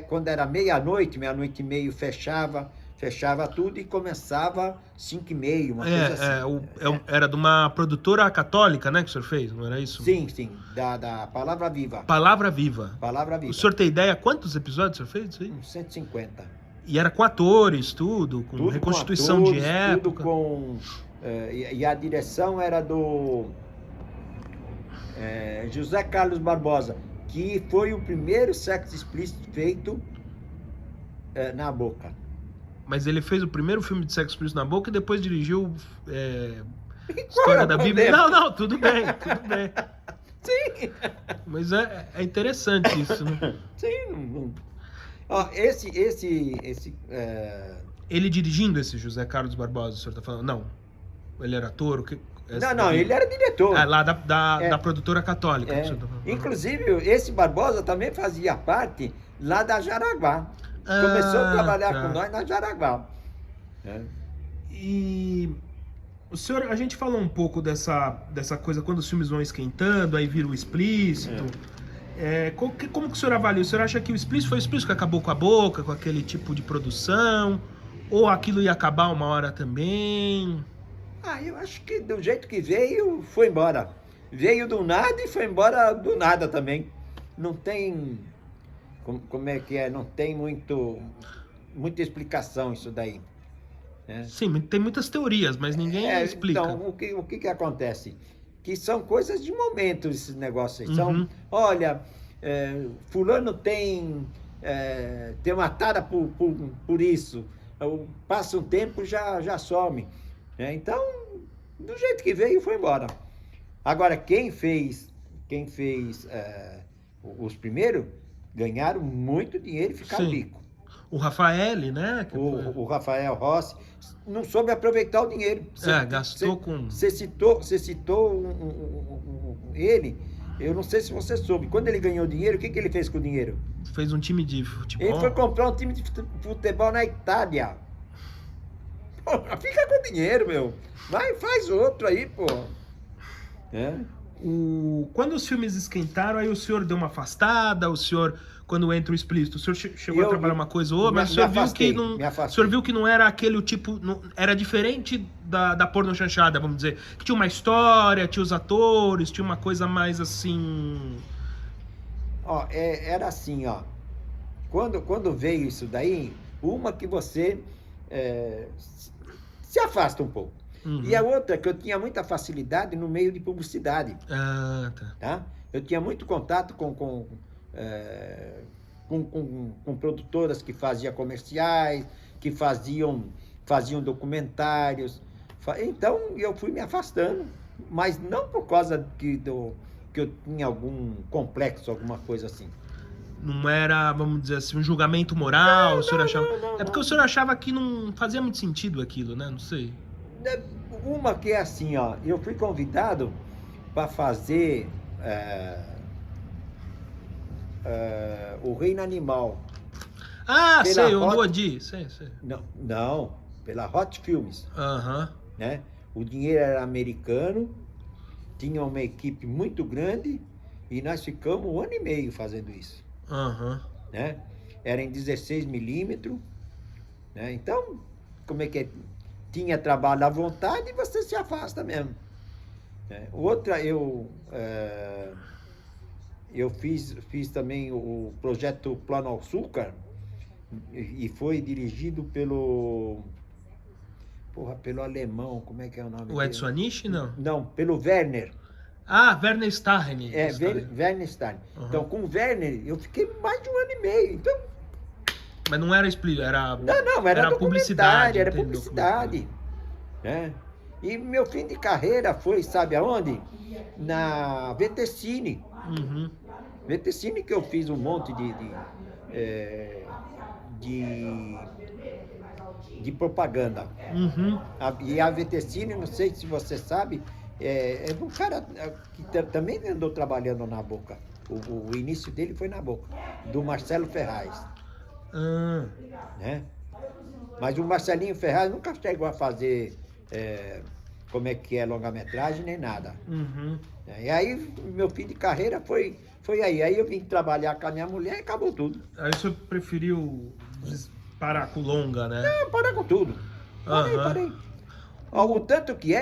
quando era meia-noite e meio fechava tudo e começava 5h30, uma coisa assim.
Era de uma produtora católica, né, que o senhor fez, não era isso?
Sim, da Palavra Viva.
Palavra Viva.
O
senhor tem ideia quantos episódios o senhor fez? Isso aí?
150.
E era com atores, tudo reconstituição de época.
Tudo com... e a direção era do... José Carlos Barbosa, que foi o primeiro sexo explícito feito na Boca.
Mas ele fez o primeiro filme de sexo explícito na Boca e depois dirigiu História da Bíblia. Não, tudo bem.
Sim.
Mas é interessante isso, né?
Sim. Ó, esse
Ele dirigindo esse José Carlos Barbosa, o senhor tá falando? Não. Ele era ator?
Não, ele era diretor.
Lá da produtora católica.
Inclusive, esse Barbosa também fazia parte lá da Jaraguá. Começou a trabalhar com nós na Jaraguá.
E O senhor, a gente falou um pouco dessa coisa quando os filmes vão esquentando, aí vira o explícito. Como que o senhor avalia? O senhor acha que o explícito foi o explícito que acabou com a Boca, com aquele tipo de produção? Ou aquilo ia acabar uma hora também?
Eu acho que do jeito que veio, foi embora. Veio do nada e foi embora do nada também. Não tem... Como é que é? Não tem muita explicação isso daí. Né?
Sim, tem muitas teorias, mas ninguém explica.
Então, o que acontece? Que são coisas de momento esses negócios aí.
Uhum.
Olha, fulano tem uma tara por isso. Passa um tempo, já some. Né? Então, do jeito que veio, foi embora. Agora, quem fez os primeiros, ganharam muito dinheiro e ficaram ricos.
O Rafael, né?
O Rafael Rossi não soube aproveitar o dinheiro.
Gastou com...
Você citou ele, eu não sei se você soube. Quando ele ganhou dinheiro, o que ele fez com o dinheiro?
Fez um time de futebol.
Ele foi comprar um time de futebol na Itália. Pô, fica com o dinheiro, meu. Vai, faz outro aí, pô.
Quando os filmes esquentaram, aí o senhor deu uma afastada, o senhor, quando entra o explícito, o senhor chegou a trabalhar uma coisa ou outra, mas o senhor viu que não era aquele tipo, era diferente da porno chanchada, vamos dizer, que tinha uma história, tinha os atores, tinha uma coisa mais assim...
Era assim, ó. Quando veio isso daí, uma que você se afasta um pouco.
Uhum.
E a outra, que eu tinha muita facilidade no meio de publicidade. Tá? Eu tinha muito contato com produtoras que faziam comerciais, que faziam documentários. Então, eu fui me afastando, mas não por causa que eu tinha algum complexo, alguma coisa assim.
Não era, vamos dizer assim, um julgamento moral?
Não,
porque o senhor achava que não fazia muito sentido aquilo, né? Não sei.
Uma que é assim, ó, eu fui convidado para fazer O Reino Animal.
Sei, o Luadi, sei.
Não, pela Hot Filmes.
Aham.
Né? O dinheiro era americano, tinha uma equipe muito grande e nós ficamos 1 ano e meio fazendo isso.
Aham.
Né? Era em 16mm, né? Então, como é que é? Tinha trabalho à vontade e você se afasta mesmo. Outra, eu fiz também o projeto Plano Açúcar e foi dirigido pelo alemão, como é que é o nome dele?
O Edson Anishi, não?
Não, pelo Werner.
Werner Starren.
Werner Starren. Uhum. Então, com o Werner, eu fiquei mais de 1 ano e meio. Então...
Mas não era explícito, era...
Não, era publicidade. Era
entendeu?
publicidade. Né? E meu fim de carreira foi, sabe aonde? Na VT-Cine.
Uhum.
VT-Cine, que eu fiz um monte de propaganda.
Uhum.
E a VT-Cine, não sei se você sabe, é um cara que também andou trabalhando na Boca. O início dele foi na Boca, do Marcelo Ferraz. Né? Mas o Marcelinho Ferraz nunca chegou a fazer como é que é longa-metragem, nem nada.
Uhum.
E aí, meu fim de carreira foi aí. Aí eu vim trabalhar com a minha mulher e acabou tudo.
Aí o senhor preferiu parar com longa, né?
Não, parar com tudo. Parei. O tanto que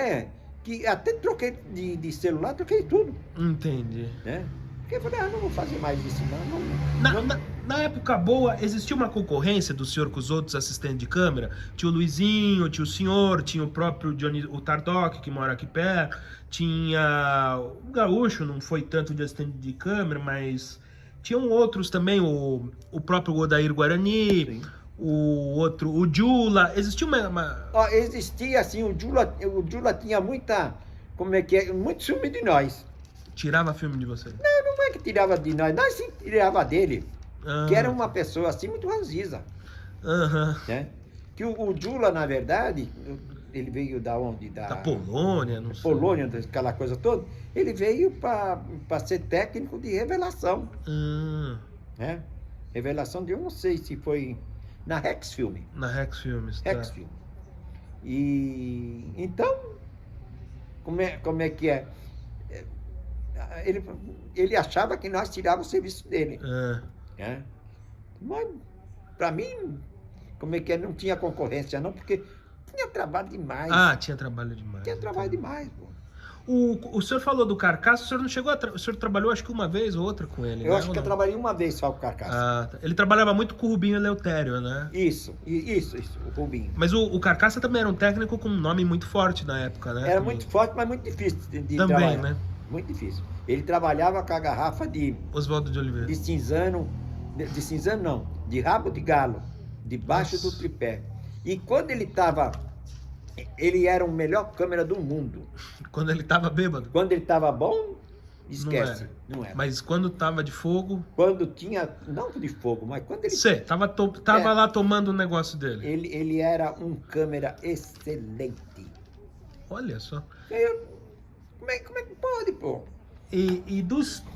até troquei de celular, troquei tudo.
Entendi.
Né? Porque eu falei, não vou fazer mais isso não.
Na época boa, existia uma concorrência do senhor com os outros assistentes de câmera? Tinha o Luizinho, tinha o senhor, tinha o próprio Johnny, o Tardoc, que mora aqui perto, tinha o Gaúcho, não foi tanto de assistente de câmera, mas tinham outros também, o próprio Odair Guarani, sim. O Jula, existia uma...
Existia assim, o Jula tinha muito ciúme de nós.
Tirava filme de você?
Não é que tirava de nós sim tirava dele. Que era uma pessoa assim muito ranziza. Né? Que o Jula, na verdade, ele veio da onde? Da
Polônia, não sei.
Polônia, aquela coisa toda. Ele veio para ser técnico de revelação. Né? Revelação de, eu não sei se foi na Rex Filme.
Na Rex Filmes, tá.
Rex Filme. E então, como é que é? Ele achava que nós tirávamos o serviço dele. Né? Mas, para mim, como é que é? Não tinha concorrência, não, porque tinha trabalho demais.
Ah, tinha trabalho demais.
Tinha trabalho demais, pô.
O senhor falou do Carcaça, o senhor não chegou o senhor trabalhou acho que uma vez ou outra com ele,
Eu
né?
acho
Ou
que eu
não?
trabalhei uma vez só com o Carcaça.
Ah, tá. Ele trabalhava muito com o Rubinho Eleutério, né?
Isso, o Rubinho.
Mas o Carcaça também era um técnico com um nome muito forte na época, né?
Era
Também.
muito forte, mas muito difícil de
Também,
trabalhar.
né?
Muito difícil. Ele trabalhava com a garrafa de
Oswaldo de Oliveira.
cinzano, de cinzano não, de rabo de galo, debaixo
Nossa.
do tripé. E quando ele era o melhor câmera do mundo.
Quando ele tava bêbado.
Quando ele estava bom, esquece.
Não
Não era.
Mas quando tava de fogo.
Quando tinha, não de fogo, mas quando ele
Sei, tava lá tomando o negócio dele.
ele era um câmera excelente.
Olha só.
Como é que pode, pô?
E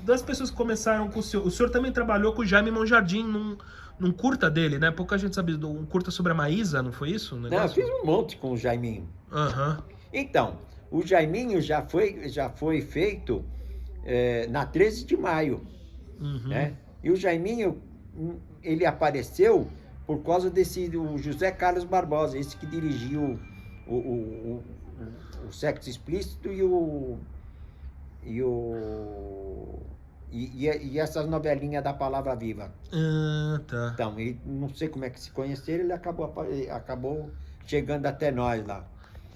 das pessoas que começaram com o senhor também trabalhou com o Jaime Monjardim num curta dele, né? Pouca gente sabe, um curta sobre a Maísa, não foi isso?
Não, eu fiz um monte com o Jaiminho.
Aham.
Então, o Jaiminho já foi feito na 13 de maio,
Uhum.
né? E o Jaiminho, ele apareceu por causa o José Carlos Barbosa, esse que dirigiu o Sexo Explícito e essas novelinhas da Palavra Viva.
Ah, tá.
Então, e não sei como é que se conheceram, ele acabou chegando até nós lá.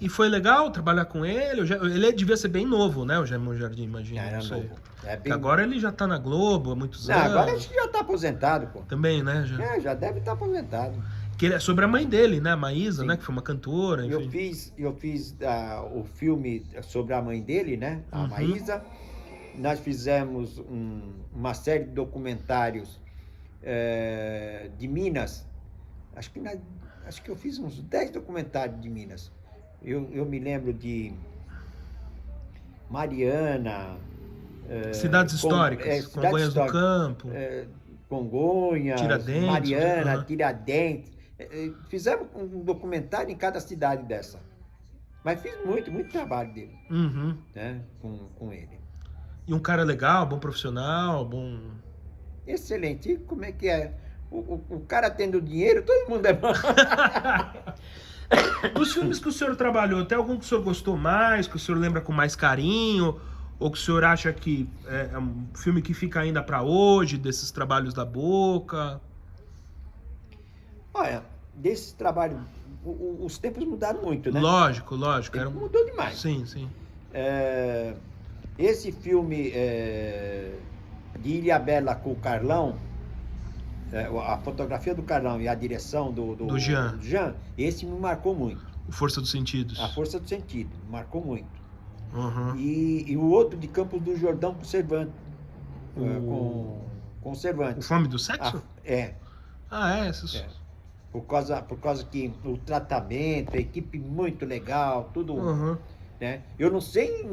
E foi legal trabalhar com ele? Ele devia ser bem novo, né? O Jaime Monjardim, imagina.
Era
não sei.
novo.
Porque agora ele já tá na Globo há muitos
Não,
anos.
agora acho que já está aposentado, pô.
Também, né?
Já deve estar aposentado.
Que ele é sobre a mãe dele, né? A Maísa,
Sim.
né? Que foi uma cantora, enfim.
Eu fiz o filme sobre a mãe dele, né? A
Uhum.
Maísa. Nós fizemos uma série de documentários de Minas. Acho que eu fiz uns 10 documentários de Minas. Eu me lembro de Mariana.
Cidades históricas. Congonhas do Campo.
Congonhas,
Tiradentes,
Mariana,
uhum.
Tiradentes. Fizemos um documentário em cada cidade dessa. Mas fiz muito trabalho dele,
Uhum.
né? Com ele.
E um cara legal, bom profissional, bom...
Excelente. E como é que é? O cara tendo dinheiro, todo mundo é bom.
Dos filmes que o senhor trabalhou, tem algum que o senhor gostou mais, que o senhor lembra com mais carinho? Ou que o senhor acha que é um filme que fica ainda pra hoje, desses trabalhos da Boca?
Olha, desses trabalhos, os tempos mudaram muito, né?
Lógico.
Mudou demais.
Sim, sim.
Esse filme de Ilhabela com o Carlão, a fotografia do Carlão e a direção do
Jean.
Esse me marcou muito.
Força dos Sentidos.
A Força do Sentido, marcou muito.
Uhum.
E o outro de Campos do Jordão com Cervantes. Com
O
Cervantes.
Fome do Sexo? Esses...
Por causa que o tratamento, a equipe muito legal, tudo,
Uhum.
né? Eu não sei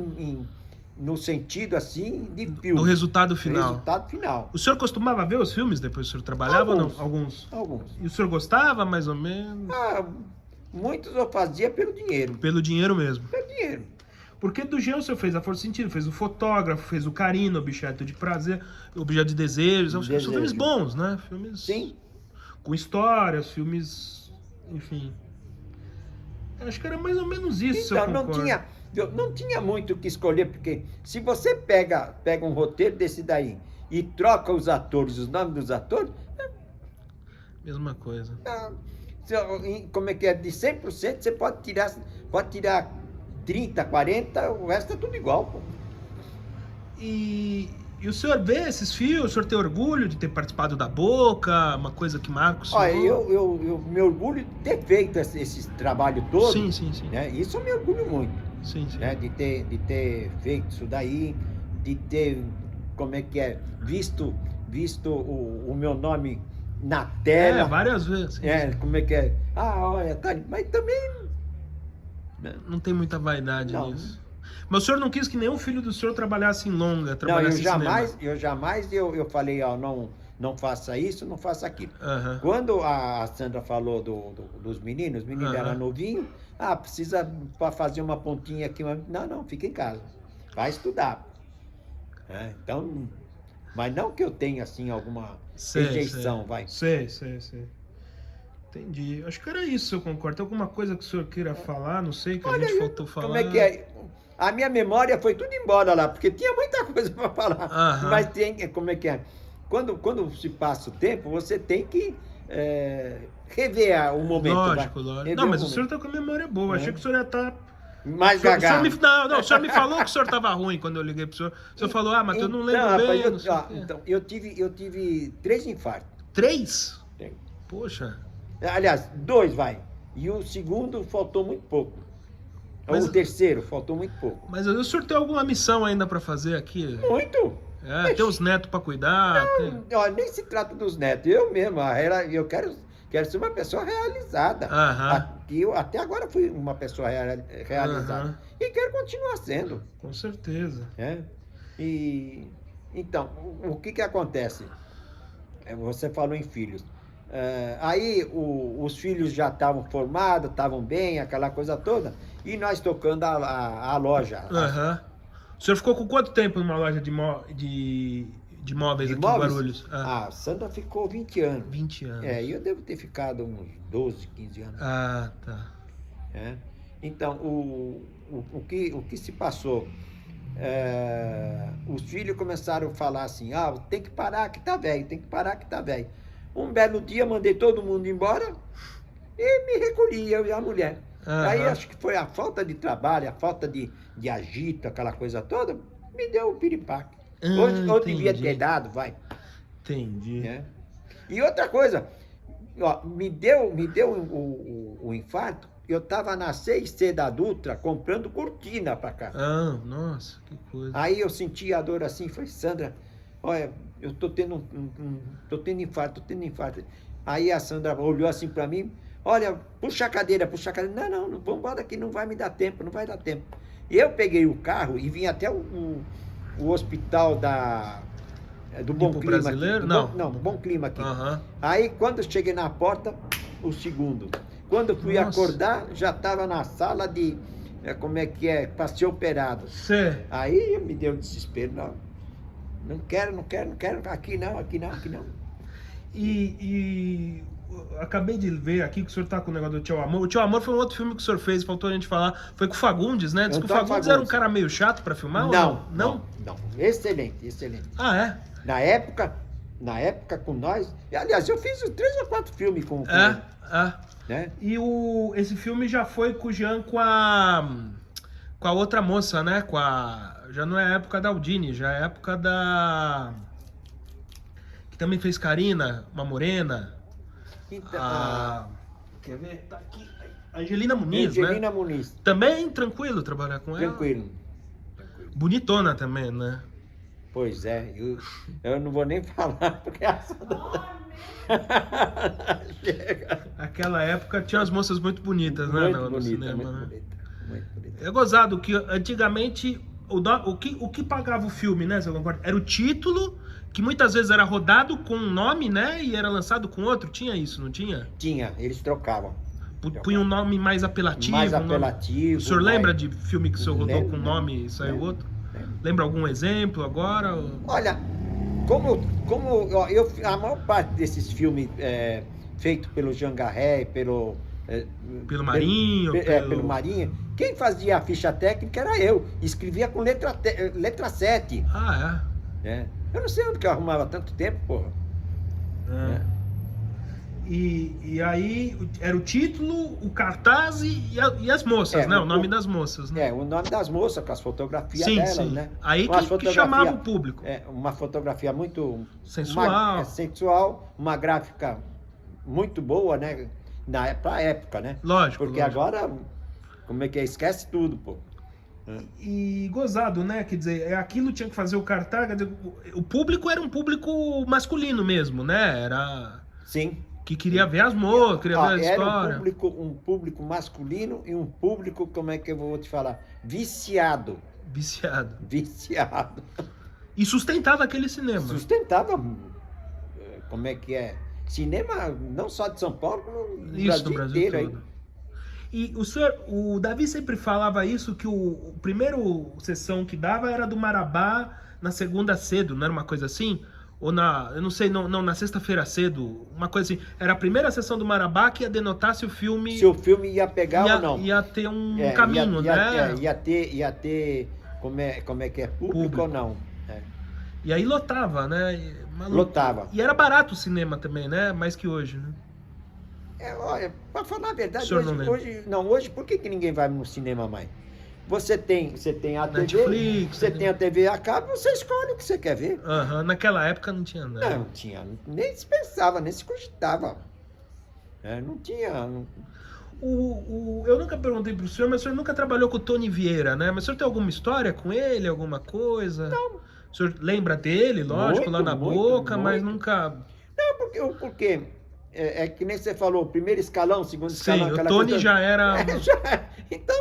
no sentido assim de filme.
Do resultado final.
Resultado final.
O senhor costumava ver os filmes depois que o senhor trabalhava?
Alguns.
Ou não? Alguns.
Alguns.
E o senhor gostava, mais ou menos?
Muitos eu fazia pelo dinheiro.
Pelo dinheiro mesmo.
Pelo dinheiro.
Porque do Jean o senhor fez A Força do Sentido, fez O Fotógrafo, fez O Carino, Objeto de Prazer, Objeto de Desejos. São filmes bons, né? Filmes...
Sim.
Com histórias, filmes... Enfim. Acho que era mais ou menos isso,
Então,
eu concordo.
não tinha muito o que escolher, porque se você pega um roteiro desse daí e troca os atores, os nomes dos atores,
Mesma coisa.
como é que é? De 100% você pode tirar 30, 40, o resto é tudo igual, pô.
E o senhor vê esses filmes? O senhor tem orgulho de ter participado da Boca? Uma coisa que marca o senhor?
Olha, eu me orgulho de ter feito esse trabalho todo.
Sim.
Né? Isso eu me orgulho muito.
Sim.
Né? De ter feito isso daí, de ter, como é que é, visto o meu nome na tela.
Várias vezes. Sim.
Como é que é? Olha, tá, mas também...
Não tem muita vaidade
Não.
nisso. Mas o senhor não quis que nenhum filho do senhor trabalhasse em longa,
Não,
trabalhasse em cinema?
eu jamais falei, não faça isso, não faça aquilo.
Aham.
Quando a Sandra falou dos meninos, os meninos eram novinhos, precisa para fazer uma pontinha aqui, não, fica em casa, vai estudar. Então, mas não que eu tenha, assim, alguma rejeição, vai.
Sei. Entendi. Acho que era isso, eu concordo. Tem alguma coisa que o senhor queira falar? Não sei, que a gente faltou falar.
Como é que é? A minha memória foi tudo embora lá, porque tinha muita coisa para falar. Mas como é que é? Quando se passa o tempo, você tem que rever o momento.
Lógico. Não, mas o senhor tá com a memória boa. Achei que o senhor ia estar...
mais gaga.
O senhor me falou que o senhor estava ruim quando eu liguei pro senhor. O senhor falou, mas eu não lembro bem.
Então, eu tive 3 infartos.
3?
Tem.
Poxa.
Aliás, 2, vai. E o segundo faltou muito pouco. O terceiro faltou muito pouco.
Mas o senhor tem alguma missão ainda para fazer aqui?
Muito.
Tem os netos para cuidar?
Não, nem se trata dos netos. Eu mesmo, eu quero ser uma pessoa realizada. Eu até agora fui uma pessoa realizada. E quero continuar sendo.
Com certeza.
Então, o que acontece? Você falou em filhos. Aí os filhos já estavam formados, estavam bem, aquela coisa toda, e nós tocando a loja.
O senhor ficou com quanto tempo numa loja de móveis aqui em Guarulhos?
A Sandra ficou 20 anos.
20 anos.
E eu devo ter ficado uns 12, 15 anos.
Tá.
Então, o que se passou? Os filhos começaram a falar assim, tem que parar que tá velho, tem que parar que tá velho. Um belo dia, mandei todo mundo embora e me recolhi, eu e a mulher. Aí acho que foi a falta de trabalho, a falta de agito, aquela coisa toda, me deu o piripaque. Hoje eu devia ter dado, vai.
Entendi.
E outra coisa, me deu o infarto, eu estava na 6C da Dutra comprando cortina para cá.
Nossa, que coisa.
Aí eu senti a dor assim, falei, Sandra, olha, eu tô tendo infarto. Aí a Sandra olhou assim para mim, olha, puxa a cadeira. Não, vamos embora que não vai me dar tempo, não vai dar tempo. Eu peguei o carro e vim até o hospital do Bom Clima
brasileiro?
Aqui. Não, Bom Clima aqui. Aí quando eu cheguei na porta, o segundo. Quando eu fui acordar, já estava na sala de, para ser operado. Aí me deu desespero, não quero, aqui não.
E acabei de ver aqui que o senhor tá com o negócio do Tio Amor. O Tio Amor foi um outro filme que o senhor fez, faltou a gente falar. Foi com o Fagundes, né? Diz que o Fagundes era um cara meio chato pra filmar?
Não. Excelente. Na época com nós. Aliás, eu fiz 3 ou 4 filmes com ele. Né?
E esse filme já foi com o Jean com a outra moça, né? Já não é a época da Aldini, já é a época da... que também fez Karina, uma morena.
Então,
quer ver? Tá aqui. Angelina Muniz,
Angelina Muniz.
Também tranquilo trabalhar com ela?
Tranquilo.
Bonitona também, né?
Pois é, eu não vou nem falar, porque
Aquela época tinha as moças muito bonitas, né?
Muito
cinema,
bonita.
É gozado que antigamente o que pagava o filme, né? Você concorda? Era o título, que muitas vezes era rodado com um nome, né? E era lançado com outro. Tinha isso, não tinha?
Tinha, eles trocavam.
Punha um nome mais apelativo. O senhor lembra de filme que o senhor rodou com nome e saiu outro? Lembra algum exemplo agora?
Olha, a maior parte desses filmes feitos pelo Jean Garret, pelo
Marinho.
Pelo Marinho. Quem fazia a ficha técnica era eu. Escrevia com letra 7. Eu não sei onde que eu arrumava tanto tempo, porra.
E aí era o título, o cartaz e as moças, né? O nome das moças, né?
O nome das moças, com as fotografias delas, né?
Aí que chamava o público.
Uma fotografia muito...
sensual.
Sensual, uma gráfica muito boa, né? Pra época, né?
Lógico.
Porque agora, como é que é? Esquece tudo, pô.
E gozado, né? Quer dizer, aquilo tinha que fazer o cartaz, quer dizer, o público era um público masculino mesmo, né? Era...
Sim.
Que queria ver as moças, queria ver a história.
Era um público masculino e um público, como é que eu vou te falar? Viciado.
Viciado.
E
sustentava aquele cinema.
Sustentava como é que é. Cinema, não só de São Paulo, como no
Isso, no
Brasil
Brasil
inteiro.
todo.
Aí.
E o Davi sempre falava isso, que o primeiro sessão que dava era do Marabá na segunda cedo, não era uma coisa assim? Ou eu não sei, não, na sexta-feira cedo, uma coisa assim. Era a primeira sessão do Marabá que ia denotar se o filme...
Se o filme ia pegar ou não.
Ia ter um caminho, né?
Ia ter como é que é, público ou não. É.
E aí lotava, né?
Lotava.
E era barato o cinema também, né? Mais que hoje, né?
Olha, para falar a verdade, hoje por que ninguém vai no cinema mais? Você tem a TV,
Netflix,
você tem a TV a cabo, você escolhe o que você quer ver.
Naquela época não tinha nada.
Não tinha, nem se pensava, nem se cogitava. Não tinha...
Eu nunca perguntei pro senhor, mas o senhor nunca trabalhou com o Tony Vieira, né? Mas o senhor tem alguma história com ele, alguma coisa?
Não.
O senhor lembra dele, lógico,
Muito,
lá na
muito,
boca, mas
muito.
nunca...
Não, porque é que nem você falou, primeiro escalão, segundo escalão...
Sim, o
aquela
Tony
coisa...
já era...
Então,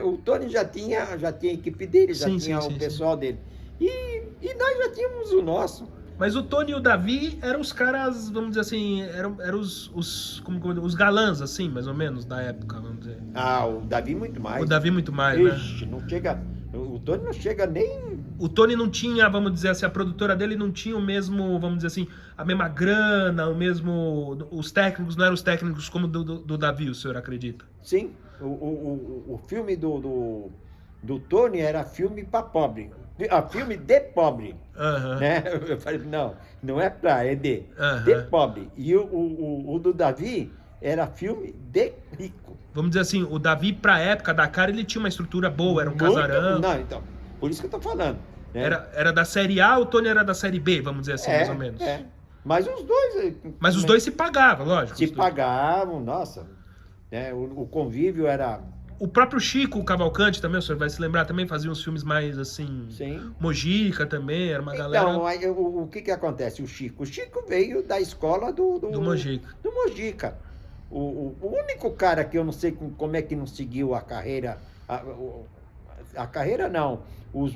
o Tony já tinha a equipe dele, já tinha o pessoal dele. E nós já tínhamos o nosso.
Mas o Tony e o Davi eram os caras, vamos dizer assim, eram os galãs, assim, mais ou menos, da época, vamos dizer.
O Davi muito mais.
O Davi muito mais,
Ixi,
né?
não chega... O Tony não chega nem...
O Tony não tinha, vamos dizer assim, a produtora dele não tinha o mesmo, vamos dizer assim, a mesma grana, o mesmo... Os técnicos não eram os técnicos como do Davi, o senhor acredita?
Sim, o filme do Tony era filme para pobre. Filme de pobre. Né? Eu falei, não é é de pobre. E o do Davi era filme de rico.
Vamos dizer assim, o Davi, pra época da cara, ele tinha uma estrutura boa, era um casarão.
Não, então, por isso que eu tô falando. Né?
Era da série A, o Tony era da série B, vamos dizer assim, mais ou menos.
Mas os dois...
Mas os dois se pagavam, lógico.
Se pagavam, nossa. Né? O convívio era...
O próprio Chico Cavalcante também, o senhor vai se lembrar, também fazia uns filmes mais assim...
Sim.
Mojica também, era uma galera...
Então, aí, o que acontece? O Chico veio da escola do
Mojica.
Do Mojica. O único cara que eu não sei como é que não seguiu a carreira... A carreira não. As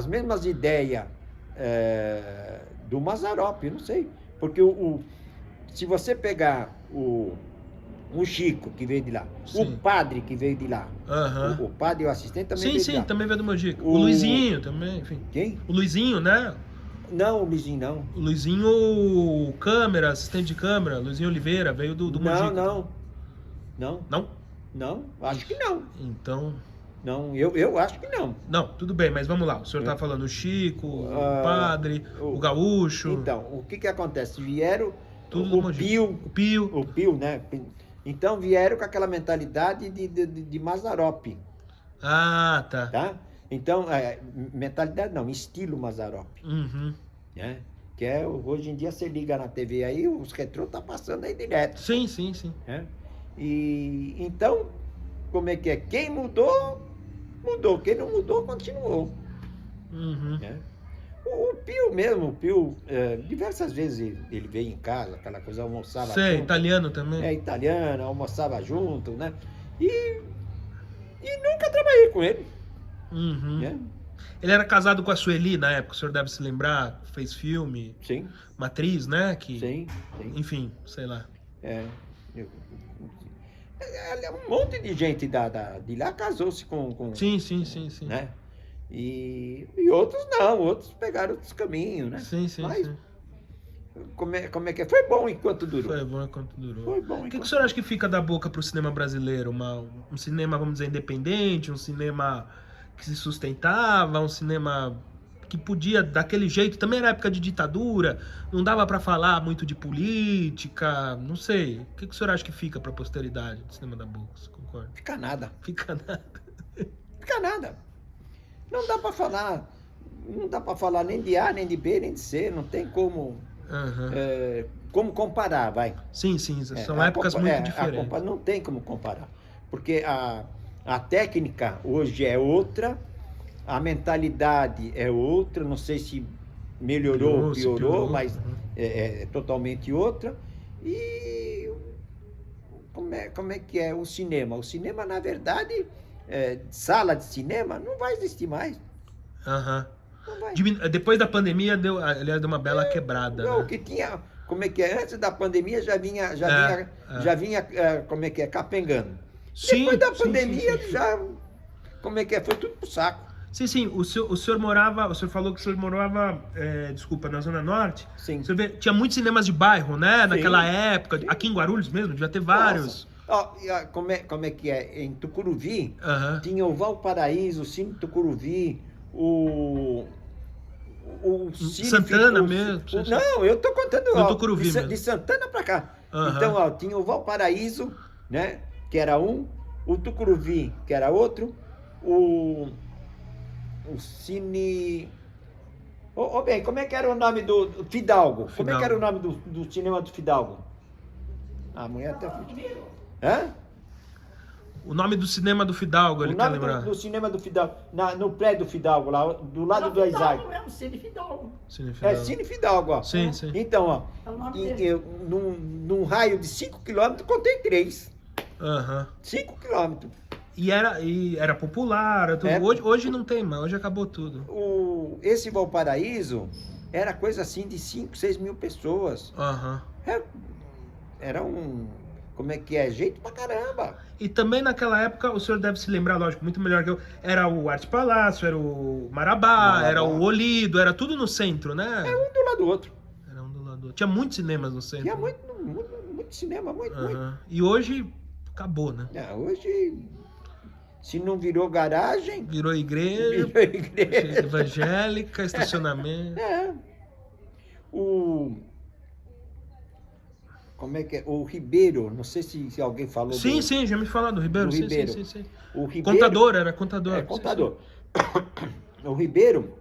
mesmas ideias do Mazzaropi, não sei. Porque se você pegar o Chico, que veio de lá. Sim. O padre, que veio de lá. O padre e o assistente também veio de lá.
Sim, também veio do Mojica. O Luizinho também, enfim.
Quem?
O Luizinho, né?
Não, o Luizinho não.
O Luizinho câmera, assistente de câmera. Luizinho Oliveira, veio do Mojica.
Não. Não? Acho que não.
Então...
Não, eu acho que não.
Não, tudo bem, mas vamos lá. O senhor tá falando o Chico, o padre, o gaúcho.
Então, o que acontece? Vieram...
Tudo do Mojica.
O Pio, né? Então vieram com aquela mentalidade de Mazzaropi.
Tá.
Então, mentalidade não, estilo Mazzaropi. Né? Que hoje em dia você liga na TV aí, os retrô tá passando aí direto.
Sim.
Né? E então, como é que é? Quem mudou, quem não mudou, continuou. Né? O Pio mesmo, diversas vezes ele veio em casa, aquela coisa, almoçava junto.
Italiano também.
Italiano, almoçava junto, né? E nunca trabalhei com ele. Né?
Ele era casado com a Sueli na época, o senhor deve se lembrar, fez filme.
Sim.
Matriz, né?
Sim.
Enfim, sei lá.
Um monte de gente de lá casou-se com...
Sim.
Né? E outros não, outros pegaram outros caminhos, né?
Sim.
Mas, como é que é? Foi bom enquanto durou.
Foi bom. O que o senhor acha que fica da boca pro cinema brasileiro? Um cinema, vamos dizer, independente, um cinema que se sustentava, um cinema que podia, daquele jeito, também era época de ditadura, não dava pra falar muito de política, não sei. O que o senhor acha que fica pra posteridade do cinema da boca? Você concorda?
Fica nada.
Fica nada.
Não dá pra falar nem de A, nem de B, nem de C, não tem como comparar, vai.
Sim, são épocas muito diferentes.
Não tem como comparar, porque a técnica hoje é outra, a mentalidade é outra, não sei se melhorou ou piorou, mas é totalmente outra. E como é que é o cinema? O cinema, na verdade... sala de cinema não vai existir mais. Não vai.
Depois da pandemia, aliás, deu uma bela quebrada,
Não, o
né?
que tinha, como é que é? Antes da pandemia já vinha, como é que é? Capengando.
Sim,
Depois da
sim,
pandemia
sim, sim.
já, como é que é? Foi tudo pro saco.
Sim, sim, o senhor falou que o senhor morava, desculpa, na Zona Norte.
Sim.
Você vê, tinha muitos cinemas de bairro, né? Naquela época,
sim.
aqui em Guarulhos mesmo, devia ter vários.
Ó, como é que é? Em Tucuruvi,
Aham.
tinha o Valparaíso, o Cine Tucuruvi, o Cine
Santana mesmo.
Não, eu tô contando
Do
ó,
Tucuruvi mesmo.
de Santana pra cá.
Aham.
Então, ó, tinha o Valparaíso, né? Que era um, o Tucuruvi, que era outro, o Cine. Ô, bem, como é que era o nome do Fidalgo? Como é que era o nome do cinema do Fidalgo? A mulher até. Hã?
O nome do cinema do Fidalgo, ele
O
quer
nome
lembrar.
do cinema do Fidalgo, no prédio do Fidalgo, lá do lado do Isaac.
mesmo, Cine Fidalgo.
Cine
É
Fidalgo.
Cine Fidalgo, ó.
Sim, sim.
Então, ó,
É o nome
e
dele.
num raio de 5 km, contei 3.
Aham.
5 km.
E era popular, era tudo.
É.
Hoje não tem mais, hoje acabou tudo.
Esse Valparaíso era coisa assim de 5, 6 mil pessoas.
Aham.
Era como é que é? Jeito pra caramba.
E também naquela época, o senhor deve se lembrar, lógico, muito melhor que eu, era o Arte Palácio, era o Marabá, era o Olido, era tudo no centro, né?
É um do lado do outro.
Era um do lado do outro. Tinha muitos cinemas no centro.
Tinha
né?
muito cinema, muito.
Aham. E hoje acabou, né?
Hoje, se não virou garagem,
Virou igreja,
virou igreja.
evangélica, estacionamento.
Como é que é? O Ribeiro, não sei se alguém falou.
Sim, sim, já me falaram do Ribeiro.
do
Sim,
Ribeiro.
sim.
O Ribeiro,
Contador, era contador.
É, contador. O Ribeiro,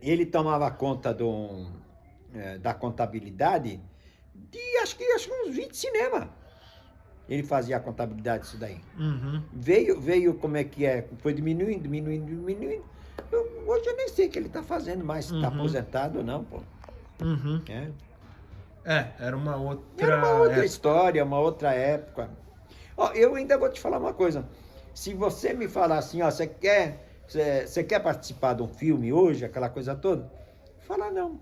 ele tomava conta da contabilidade de acho que uns 20 cinemas. Ele fazia a contabilidade disso daí.
Uhum.
Veio como é que é? Foi diminuindo. Hoje eu nem sei o que ele está fazendo mais, se está aposentado ou não, pô.
Uhum. Era uma outra.
Era uma outra história, uma outra época. Ó, eu ainda vou te falar uma coisa. Se você me falar assim, ó, você quer participar de um filme hoje, aquela coisa toda? Fala não.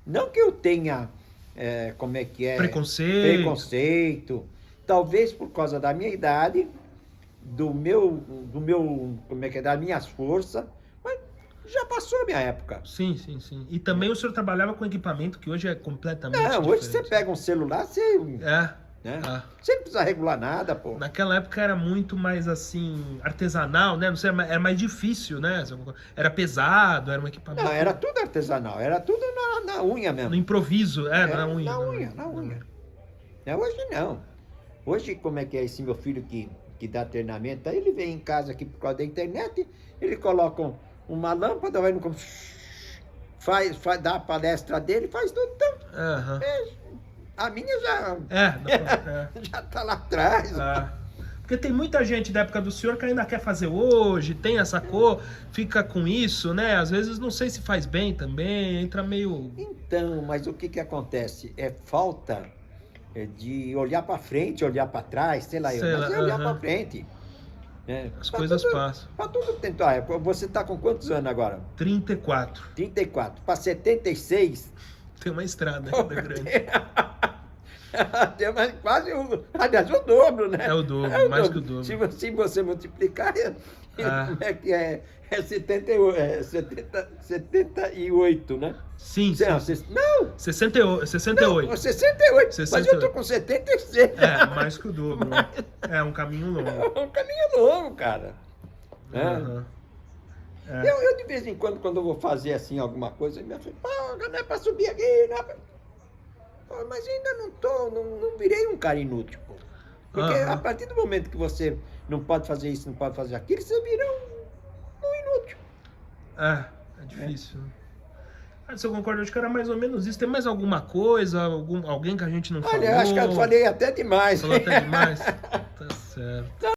Não que eu tenha, como é que é? Preconceito. Talvez por causa da minha idade, do meu, como é que é? Das minhas forças, mas já passou a minha época.
Sim. E também o senhor trabalhava com equipamento que hoje é completamente
Não,
diferente.
hoje você pega um celular, né? Você não precisa regular nada, pô.
Naquela época era muito mais assim, artesanal, né? Não sei, era mais difícil, né? Era pesado, era um equipamento.
Não, era tudo artesanal, era tudo na unha mesmo.
No improviso, na unha.
Na unha. Hoje não. Hoje, como é que é esse meu filho que dá treinamento? Aí ele vem em casa aqui por causa da internet, ele coloca uma lâmpada, vai no dá a palestra dele, faz tudo. Então, a minha já já tá lá atrás.
Porque tem muita gente da época do senhor que ainda quer fazer hoje, tem essa cor, fica com isso, né? Às vezes não sei se faz bem também, entra meio...
Então, mas o que acontece? É falta de olhar para frente, olhar para trás, mas é olhar para frente. Né?
As coisas passam.
Para tudo tentar. Você tá com quantos anos agora?
34.
34. Para 76...
Tem uma estrada ainda grande.
Tem mais, quase aliás, o dobro, né?
É o dobro, mais que o dobro.
Se você multiplicar, como é que é? É 78, né?
Sim.
Não!
68. 68.
Não, 68. Mas eu tô com 76.
Mais que o dobro. É um caminho longo.
É um caminho longo, cara. Eu, de vez em quando eu vou fazer assim alguma coisa, minha filha, não é pra subir aqui, não é pra... Mas ainda não virei um cara inútil, pô. Porque a partir do momento que você não pode fazer isso, não pode fazer aquilo, você vira um inútil.
É difícil. Se eu concordo, acho que era mais ou menos isso. Tem mais alguma coisa, alguém que a gente não falou?
Olha, acho que eu falei até demais.
Falou até demais? Tá certo.